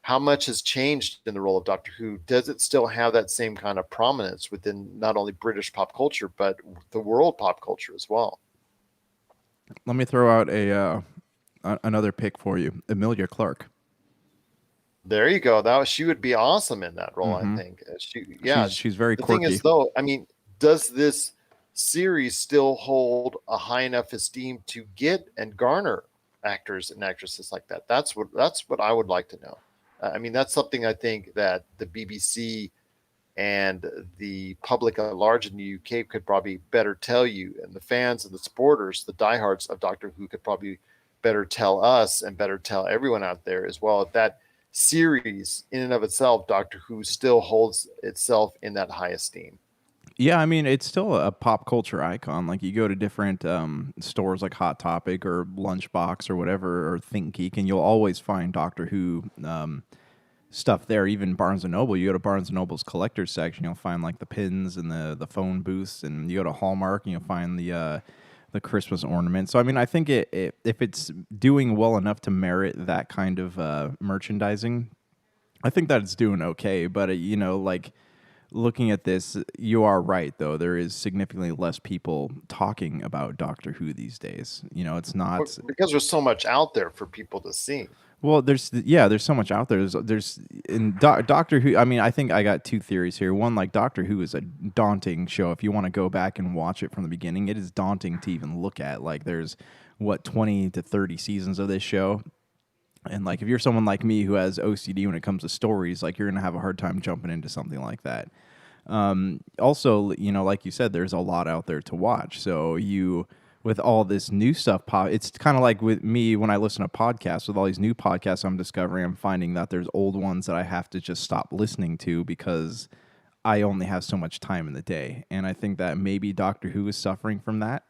How much has changed in the role of Doctor Who? Does it still have that same kind of prominence within not only British pop culture, but the world pop culture as well? Let me throw out another pick for you, Emilia Clarke. There you go. She would be awesome in that role, I think. She's very quirky. The thing is, though, I mean, does this series still hold a high enough esteem to get and garner actors and actresses like that? That's what I would like to know. I mean, that's something I think that the BBC and the public at large in the UK could probably better tell you, and the fans and the supporters, the diehards of Doctor Who, could probably better tell us and better tell everyone out there as well. If that series in and of itself, Doctor Who, still holds itself in that high esteem. Yeah, I mean, it's still a pop culture icon. Like, you go to different stores like Hot Topic or Lunchbox or whatever, or Think Geek, and you'll always find Doctor Who stuff there. Even Barnes & Noble, you go to Barnes & Noble's collector's section, you'll find like the pins and the phone booths, and you go to Hallmark and you'll find the Christmas ornament. So, I mean, I think if it's doing well enough to merit that kind of merchandising, I think that it's doing okay. But, like, looking at this, you are right, though. There is significantly less people talking about Doctor Who these days. It's not... Because there's so much out there for people to see. Well, there's so much out there. There's in Doctor Who. I mean, I think I got two theories here. One, like, Doctor Who is a daunting show. If you want to go back and watch it from the beginning, it is daunting to even look at. Like, there's 20 to 30 seasons of this show. And, like, if you're someone like me who has OCD when it comes to stories, like, you're going to have a hard time jumping into something like that. Also, like you said, there's a lot out there to watch. So with all this new stuff, it's kind of like with me when I listen to podcasts. With all these new podcasts I'm discovering, I'm finding that there's old ones that I have to just stop listening to because I only have so much time in the day. And I think that maybe Doctor Who is suffering from that.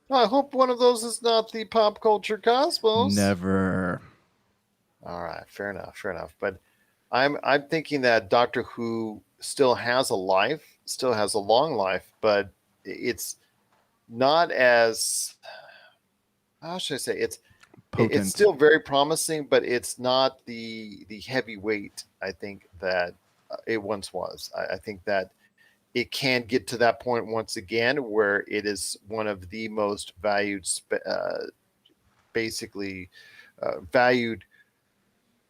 I hope one of those is not the Pop Culture Cosmos. Never. All right, fair enough. But I'm thinking that Doctor Who still has a life, still has a long life, but it's not as, how should I say, it's still very promising, but it's not the heavyweight, I think, that it once was. I think that it can get to that point once again where it is one of the most valued, valued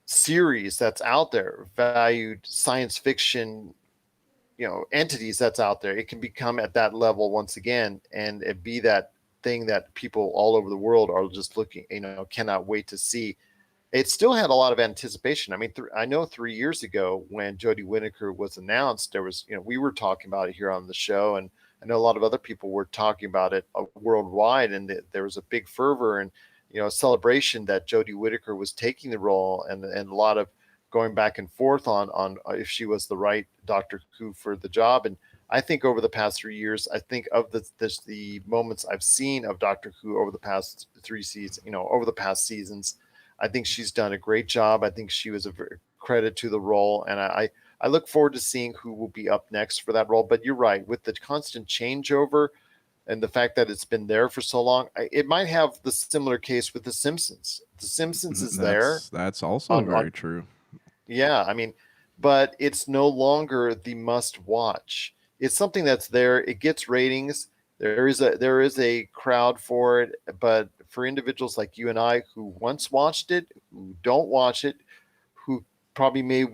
series that's out there, valued science fiction, entities that's out there. It can become at that level once again, and it be that thing that people all over the world are just looking, cannot wait to see. It still had a lot of anticipation. I mean, I know 3 years ago when Jodie Whittaker was announced, there was, we were talking about it here on the show, and I know a lot of other people were talking about it worldwide, and there was a big fervor and, celebration that Jodie Whittaker was taking the role, and a lot of going back and forth on if she was the right Doctor Who for the job. And I think over the past 3 years, I think of the moments I've seen of Doctor Who over the past 3 seasons, over the past seasons, I think she's done a great job. I think she was a credit to the role, and I look forward to seeing who will be up next for that role. But you're right, with the constant changeover and the fact that it's been there for so long, it might have the similar case with The Simpsons. The Simpsons is there. That's also very true. Yeah, I mean, but it's no longer the must watch. It's something that's there. It gets ratings. There is a crowd for it, but for individuals like you and I who once watched it, who don't watch it, who probably may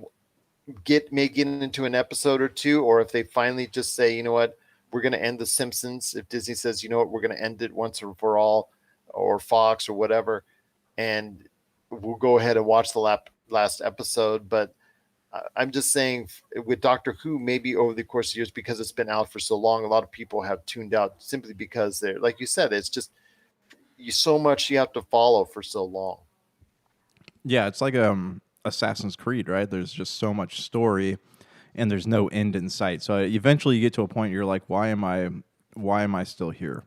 get into an episode or two, or if they finally just say, you know what, we're going to end the Simpsons. If Disney says, you know what, we're going to end it once and for all, or Fox or whatever, and we'll go ahead and watch the last episode. But I'm just saying, with Doctor Who, maybe over the course of years, because it's been out for so long, a lot of people have tuned out simply because they're, like you said, it's just so much you have to follow for so long. Yeah, it's like Assassin's Creed, right? There's just so much story, and there's no end in sight. So eventually, you get to a point you're like, why am I still here?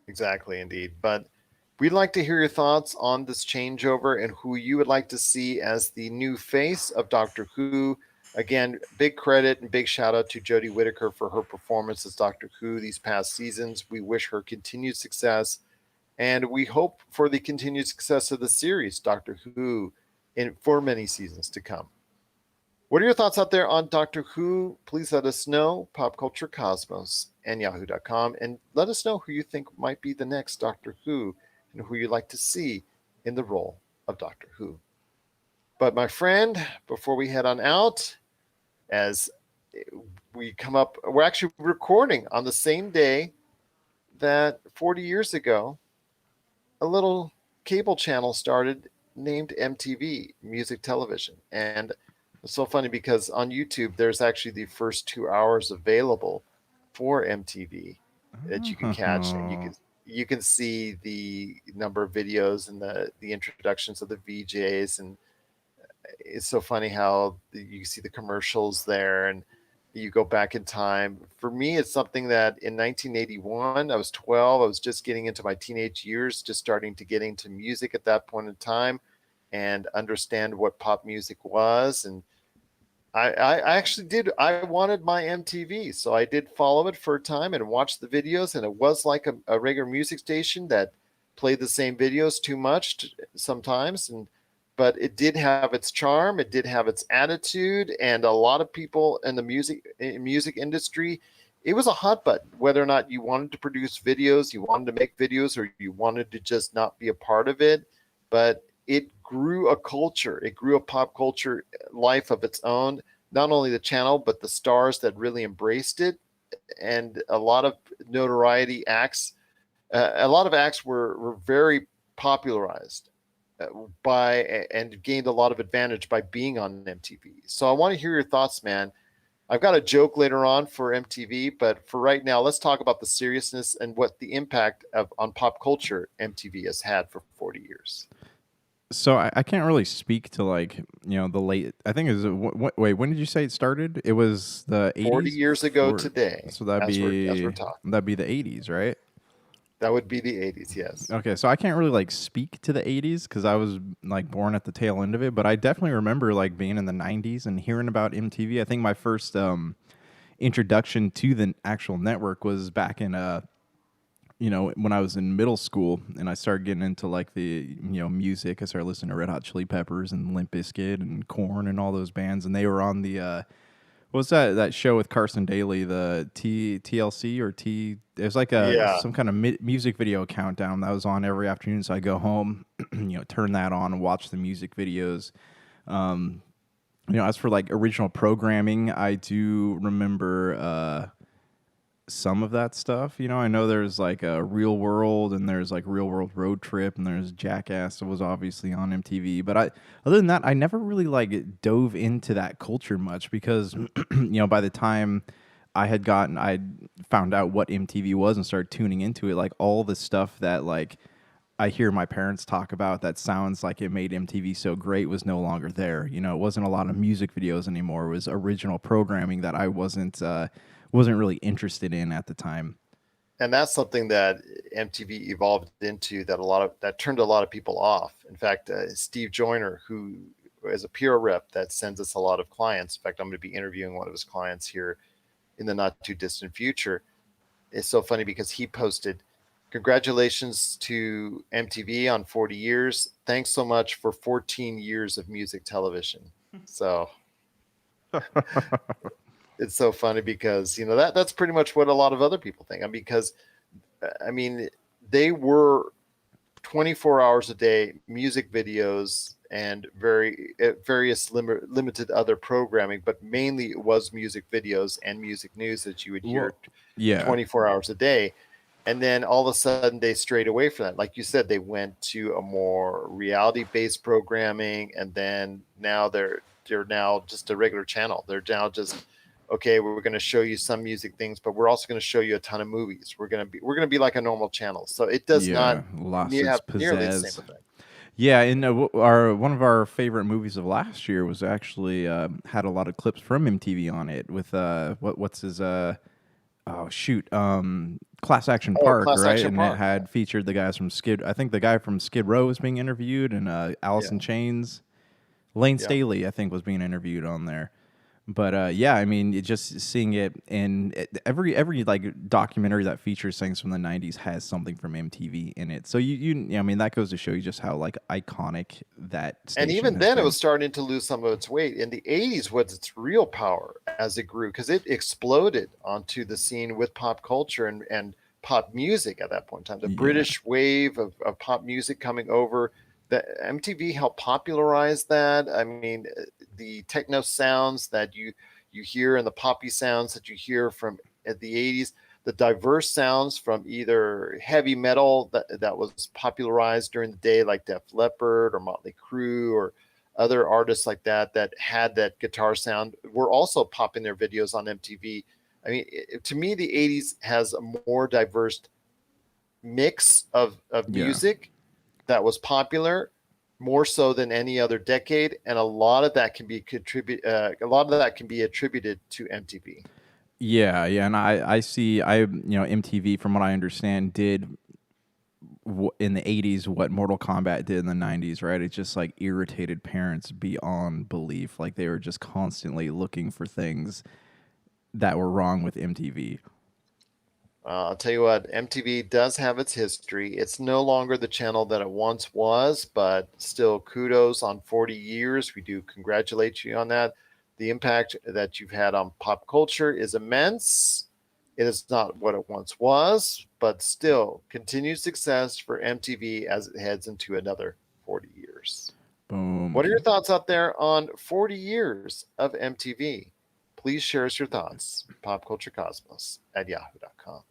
Exactly, indeed. But we'd like to hear your thoughts on this changeover and who you would like to see as the new face of Doctor Who. Again, big credit and big shout out to Jodie Whittaker for her performance as Doctor Who these past seasons. We wish her continued success, and we hope for the continued success of the series, Doctor Who, for many seasons to come. What are your thoughts out there on Doctor Who? Please let us know, popculturecosmos and yahoo.com, and let us know who you think might be the next Doctor Who and who you'd like to see in the role of Doctor Who. But my friend, before we head on out, as we come up, we're actually recording on the same day that 40 years ago, a little cable channel started named MTV, Music Television. And it's so funny because on YouTube, there's actually the first 2 hours available for MTV that you can catch, and you can see the number of videos and the introductions of the VJs, and it's so funny how you see the commercials there, and you go back in time. For me, it's something that in 1981, I was 12. I was just getting into my teenage years, just starting to get into music at that point in time and understand what pop music was. And I actually did. I wanted my MTV, so I did follow it for a time and watch the videos. And it was like a regular music station that played the same videos too much sometimes. But it did have its charm. It did have its attitude, and a lot of people in the music industry, it was a hot button. Whether or not you wanted to produce videos, you wanted to make videos, or you wanted to just not be a part of it, but it grew a culture. It grew a pop culture life of its own. Not only the channel, but the stars that really embraced it, and a lot of notoriety acts. A lot of acts were very popularized by and gained a lot of advantage by being on MTV. So I want to hear your thoughts, man. I've got a joke later on for MTV, but for right now, let's talk about the seriousness and what the impact on pop culture MTV has had for 40 years. So I can't really speak to the late. I think is wait, when did you say it started? It was the 80s. 40 years ago today. So that'd be the 80s, right? That would be the 80s, yes. Okay, so I can't really speak to the 80s because I was born at the tail end of it, but I definitely remember being in the 90s and hearing about MTV. I think my first introduction to the actual network was back in when I was in middle school, and I started getting into the music. I started listening to Red Hot Chili Peppers and Limp Bizkit and Korn and all those bands, and they were on the what's that show with Carson Daly, the TLC or T? It was some kind of music video countdown that was on every afternoon. So I go home, turn that on and watch the music videos. As for original programming, I do remember some of that stuff. I know there's a Real World, and there's Real World Road Trip, and there's Jackass that was obviously on MTV. But other than that, I never really dove into that culture much because by the time I found out what MTV was and started tuning into it, all the stuff that I hear my parents talk about that sounds like it made MTV so great was no longer there. It wasn't a lot of music videos anymore. It was original programming that I wasn't really interested in at the time. And that's something that MTV evolved into that turned a lot of people off. In fact, Steve Joyner, who is a PR rep that sends us a lot of clients. In fact, I'm going to be interviewing one of his clients here in the not too distant future. It's so funny because he posted, "Congratulations to MTV on 40 years. Thanks so much for 14 years of music television." So it's so funny because that's pretty much what a lot of other people think. Because they were 24 hours a day music videos and various limited other programming, but mainly it was music videos and music news that you would hear 24 hours a day. And then all of a sudden they strayed away from that. Like you said, they went to a more reality-based programming, and then now they're now just a regular channel. They're now just, okay, we're going to show you some music things, but we're also going to show you a ton of movies. We're going to be like a normal channel. So it does not have nearly the same effect. Yeah, and one of our favorite movies of last year was actually had a lot of clips from MTV on it with what's his Class Action Park, Class right? Action and Park. It had featured the guys from I think the guy from Skid Row was being interviewed, and Alice in Chains. Lane Staley, I think, was being interviewed on there. But just seeing it in every like documentary that features things from the 90s has something from MTV in it. So that goes to show you just how like iconic that station And even has then been. it was starting to lose some of its weight. In the 80s was its real power as it grew, because it exploded onto the scene with pop culture and pop music at that point in time. The British wave of pop music coming over. The MTV helped popularize that. The techno sounds that you hear and the poppy sounds that you hear from the 80s, the diverse sounds from either heavy metal that was popularized during the day, like Def Leppard or Motley Crue or other artists like that had that guitar sound, were also popping their videos on MTV. To me, the 80s has a more diverse mix of music that was popular, more so than any other decade, and a lot of that can be attributed to MTV. Yeah, and I see MTV, from what I understand, did in the 80s what Mortal Kombat did in the 90s, right? It just like irritated parents beyond belief. Like they were just constantly looking for things that were wrong with MTV. I'll tell you what, MTV does have its history. It's no longer the channel that it once was, but still kudos on 40 years. We do congratulate you on that. The impact that you've had on pop culture is immense. It is not what it once was, but still continued success for MTV as it heads into another 40 years. Boom. What are your thoughts out there on 40 years of MTV? Please share us your thoughts. popculturecosmos@yahoo.com.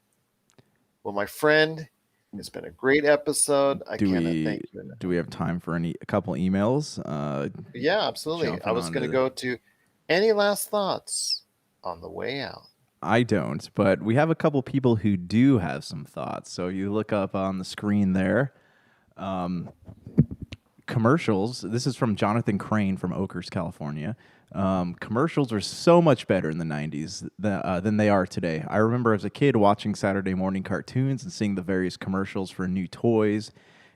Well, my friend, it's been a great episode. I cannot thank you enough. Do we have time for a couple emails? Yeah, absolutely. I was going to go to any last thoughts on the way out. I don't, but we have a couple people who do have some thoughts. So you look up on the screen there. Commercials. This is from Jonathan Crane from Oakers, California. Commercials were so much better in the 90s than they are today. I remember as a kid watching Saturday morning cartoons and seeing the various commercials for new toys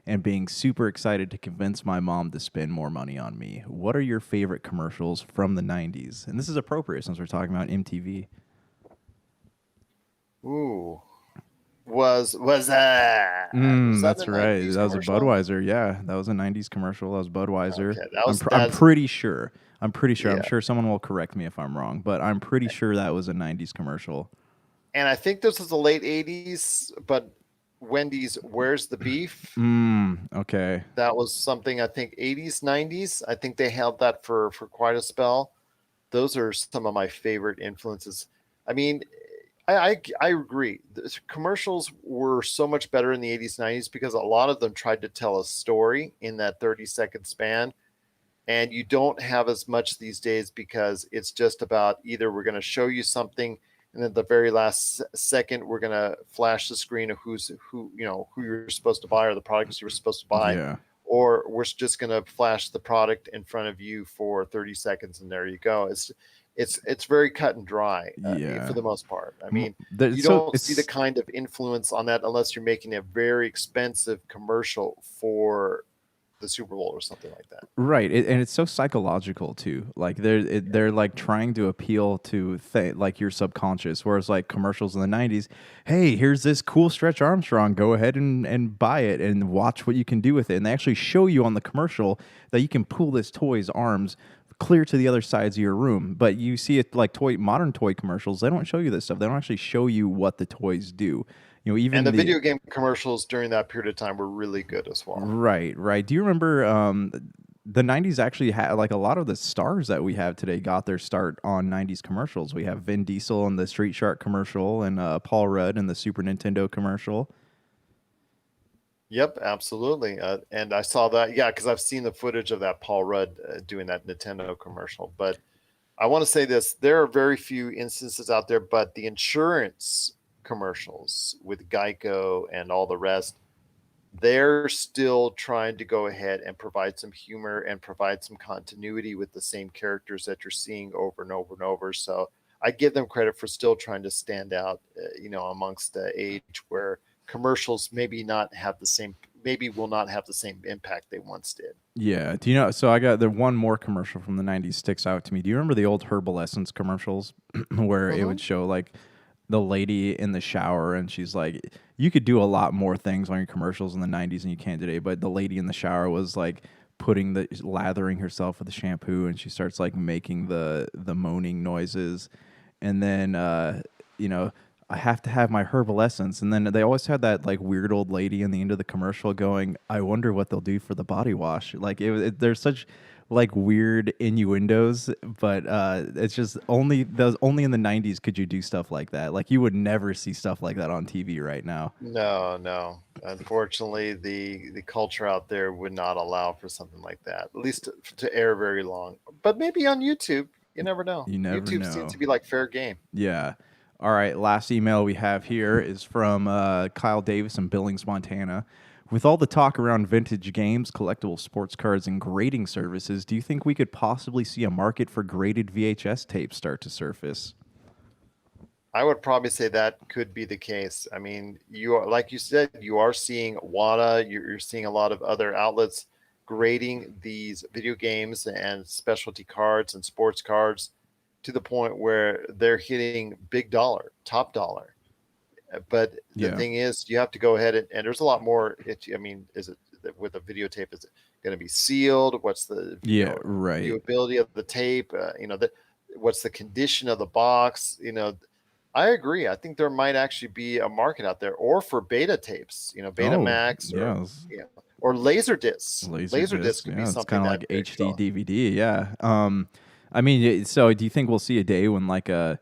and being super excited to convince my mom to spend more money on me. What are your favorite commercials from the 90s? And this is appropriate since we're talking about MTV. Ooh. Was that? That's right. That was a Budweiser. Yeah, that was a 90s commercial. That was Budweiser. Okay, I'm pretty sure. I'm Yeah. sure someone will correct me if I'm wrong, but I'm pretty sure that was a 90s commercial. And I think this was the late 80s, but Wendy's Where's the Beef? Okay. That was something, I think, 80s, 90s. I think they held that for quite a spell. Those are some of my favorite influences. I agree. The commercials were so much better in the 80s, 90s because a lot of them tried to tell a story in that 30-second span. And you don't have as much these days because it's just about either we're going to show you something and at the very last second we're going to flash the screen of who you're supposed to buy or the products you were supposed to buy, or we're just going to flash the product in front of you for 30 seconds and there you go. It's very cut and dry for the most part. You don't see the kind of influence on that unless you're making a very expensive commercial for the Super Bowl or something like that. Right, and it's so psychological too. Like they're like trying to appeal to like your subconscious. Whereas like commercials in the 90s, hey, here's this cool Stretch Armstrong. Go ahead and buy it and watch what you can do with it. And they actually show you on the commercial that you can pull this toy's arms clear to the other sides of your room. But you see it like modern toy commercials, they don't show you this stuff. They don't actually show you what the toys do. You know, even And the video game commercials during that period of time were really good as well. Right. Do you remember the 90s actually had like a lot of the stars that we have today got their start on 90s commercials. We have Vin Diesel in the Street Shark commercial and Paul Rudd in the Super Nintendo commercial. Yep, absolutely. And I saw that, yeah, because I've seen the footage of that Paul Rudd doing that Nintendo commercial. But I want to say this, there are very few instances out there, but the insurance commercials with Geico and all the rest, they're still trying to go ahead and provide some humor and provide some continuity with the same characters that you're seeing over and over and over. So I give them credit for still trying to stand out, amongst the age where commercials maybe will not have the same impact they once did. Yeah. Do you know? So I got the one more commercial from the 90s sticks out to me. Do you remember the old Herbal Essence commercials where it would show like the lady in the shower and she's like, you could do a lot more things on your commercials in the 90s than you can today. But the lady in the shower was like lathering herself with the shampoo and she starts like making the moaning noises. And then, I have to have my Herbal Essence. And then they always had that like weird old lady in the end of the commercial going, I wonder what they'll do for the body wash. Like there's such like weird innuendos, but it's just only in the 90s could you do stuff like that. Like you would never see stuff like that on TV right now. No. Unfortunately, the culture out there would not allow for something like that, at least to air very long. But maybe on YouTube, you never know. You never YouTube know. seems to be like fair game. Yeah. All right. Last email we have here is from Kyle Davis in Billings, Montana. With all the talk around vintage games, collectible sports cards, and grading services, do you think we could possibly see a market for graded VHS tapes start to surface? I would probably say that could be the case. I mean, like you said, you are seeing WADA, you're seeing a lot of other outlets grading these video games and specialty cards and sports cards to the point where they're hitting big dollar, top dollar. But the thing is, you have to go ahead and there's a lot more. Is it with a videotape? Is it going to be sealed? What's the viewability of the tape? What's the condition of the box? I agree. I think there might actually be a market out there, or for beta tapes. Betamax, or laser discs. Laser discs could be something kind of like HD DVD. Yeah. So do you think we'll see a day when like a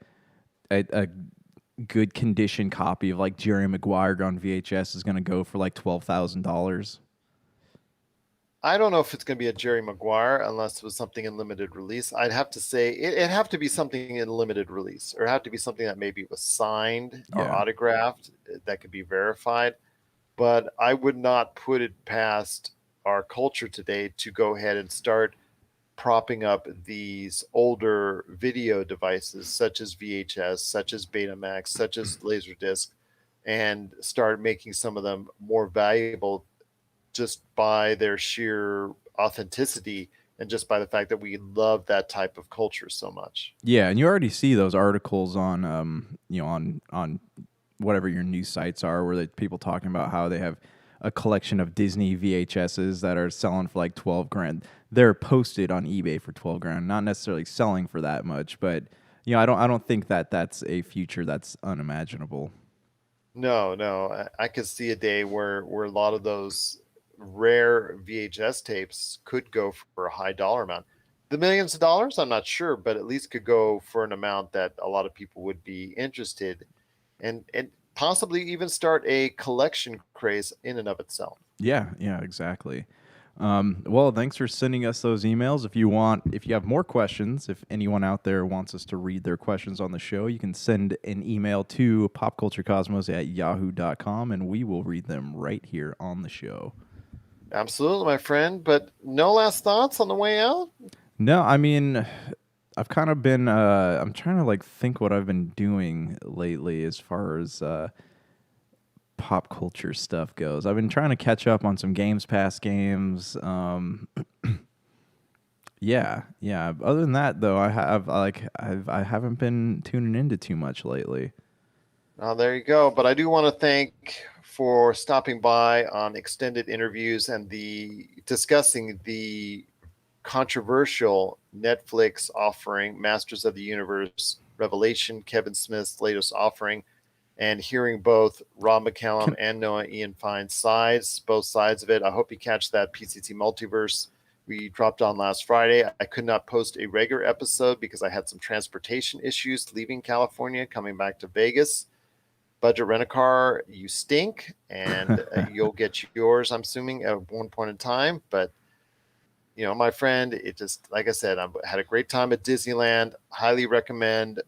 good condition copy of like Jerry Maguire on VHS is going to go for like $12,000? I don't know if it's going to be a Jerry Maguire unless it was something in limited release. I'd have to say it'd have to be something in limited release, or have to be something that maybe was signed or autographed that could be verified. But I would not put it past our culture today to go ahead and start propping up these older video devices such as VHS, such as Betamax, such as Laserdisc, and start making some of them more valuable just by their sheer authenticity and just by the fact that we love that type of culture so much. Yeah, and you already see those articles on on whatever your news sites are where people talking about how they have a collection of Disney VHSs that are selling for like 12 grand. They're posted on eBay for 12 grand, not necessarily selling for that much, but I don't think that that's a future that's unimaginable. No, I could see a day where a lot of those rare VHS tapes could go for a high dollar amount. The millions of dollars, I'm not sure, but at least could go for an amount that a lot of people would be interested in, and possibly even start a collection craze in and of itself. Yeah, exactly. Well, thanks for sending us those emails. If you have more questions, if anyone out there wants us to read their questions on the show, you can send an email to popculturecosmos@yahoo.com and we will read them right here on the show. Absolutely, my friend. But no last thoughts on the way out? No, I mean, I've kind of been, I'm trying to like think what I've been doing lately as far as pop culture stuff goes. I've been trying to catch up on some Games Pass games. Yeah. Other than that, though, I haven't been tuning into too much lately. Oh, there you go. But I do want to thank for stopping by on extended interviews and discussing the controversial Netflix offering Masters of the Universe Revelation, Kevin Smith's latest offering, and hearing both Rob McCallum and Noah Ian Fine's both sides of it. I hope you catch that PCC Multiverse we dropped on last Friday. I could not post a regular episode because I had some transportation issues leaving California, coming back to Vegas. Budget Rent-A-Car, you stink, and you'll get yours, I'm assuming, at one point in time. But, you know, my friend, it just, like I said, I had a great time at Disneyland. Highly recommend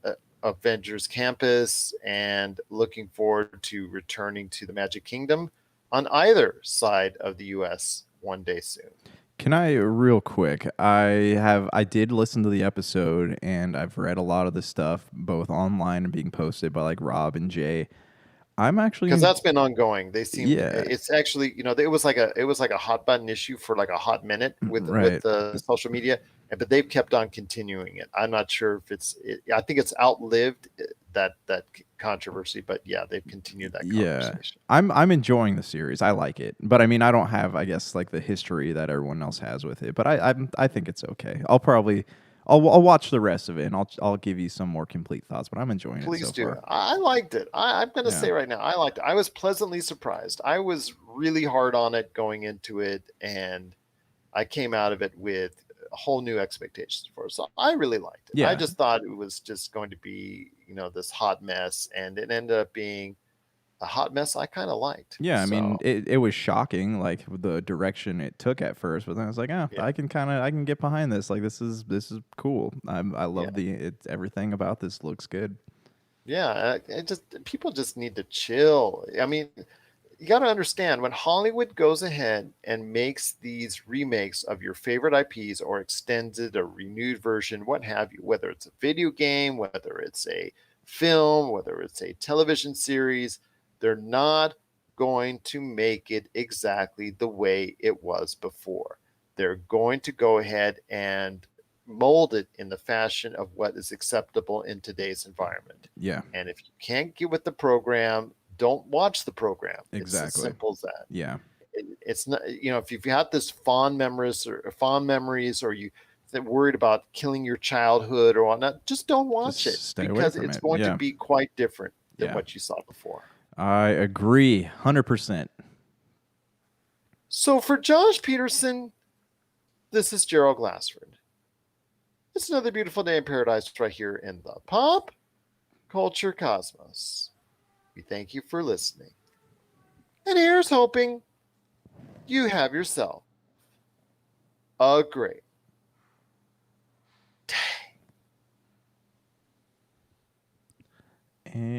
Avengers Campus, and looking forward to returning to the Magic Kingdom on either side of the U.S. one day soon. Can I, real quick, I did listen to the episode, and I've read a lot of the stuff both online and being posted by like Rob and Jay. I'm actually, because that's been ongoing. They seem, yeah, it's actually, you know, it was like a hot button issue for like a hot minute with the social media, but they've kept on continuing it. I'm not sure if I think it's outlived that controversy, but yeah, they've continued that conversation. I'm enjoying the series. I like it, but I mean, I don't have, I guess, like the history that everyone else has with it. But I think it's okay. I'll watch the rest of it, and I'll give you some more complete thoughts. But I'm enjoying it. Please so do. far. I liked it. I'm going to say right now, I liked it. I was pleasantly surprised. I was really hard on it going into it, and I came out of it with whole new expectations for it. So I really liked it. Yeah. I just thought it was just going to be, you know, this hot mess, and it ended up being a hot mess I kind of liked. Yeah, I mean, it was shocking, like the direction it took at first, but then I was like, I can get behind this. Like this is cool. I love everything about this looks good. Yeah, people just need to chill. I mean, you got to understand, when Hollywood goes ahead and makes these remakes of your favorite IPs or extended or renewed version, what have you, whether it's a video game, whether it's a film, whether it's a television series, they're not going to make it exactly the way it was before. They're going to go ahead and mold it in the fashion of what is acceptable in today's environment. Yeah. And if you can't get with the program, don't watch the program. Exactly. It's as simple as that. Yeah. It's not, you know, if you've had this fond memories, or you worried about killing your childhood or whatnot, just don't watch it, because it's going to be quite different than what you saw before. I agree 100%. So for Josh Peterson, this is Gerald Glassford. It's another beautiful day in paradise right here in the Pop Culture Cosmos. We thank you for listening. And here's hoping you have yourself a great day.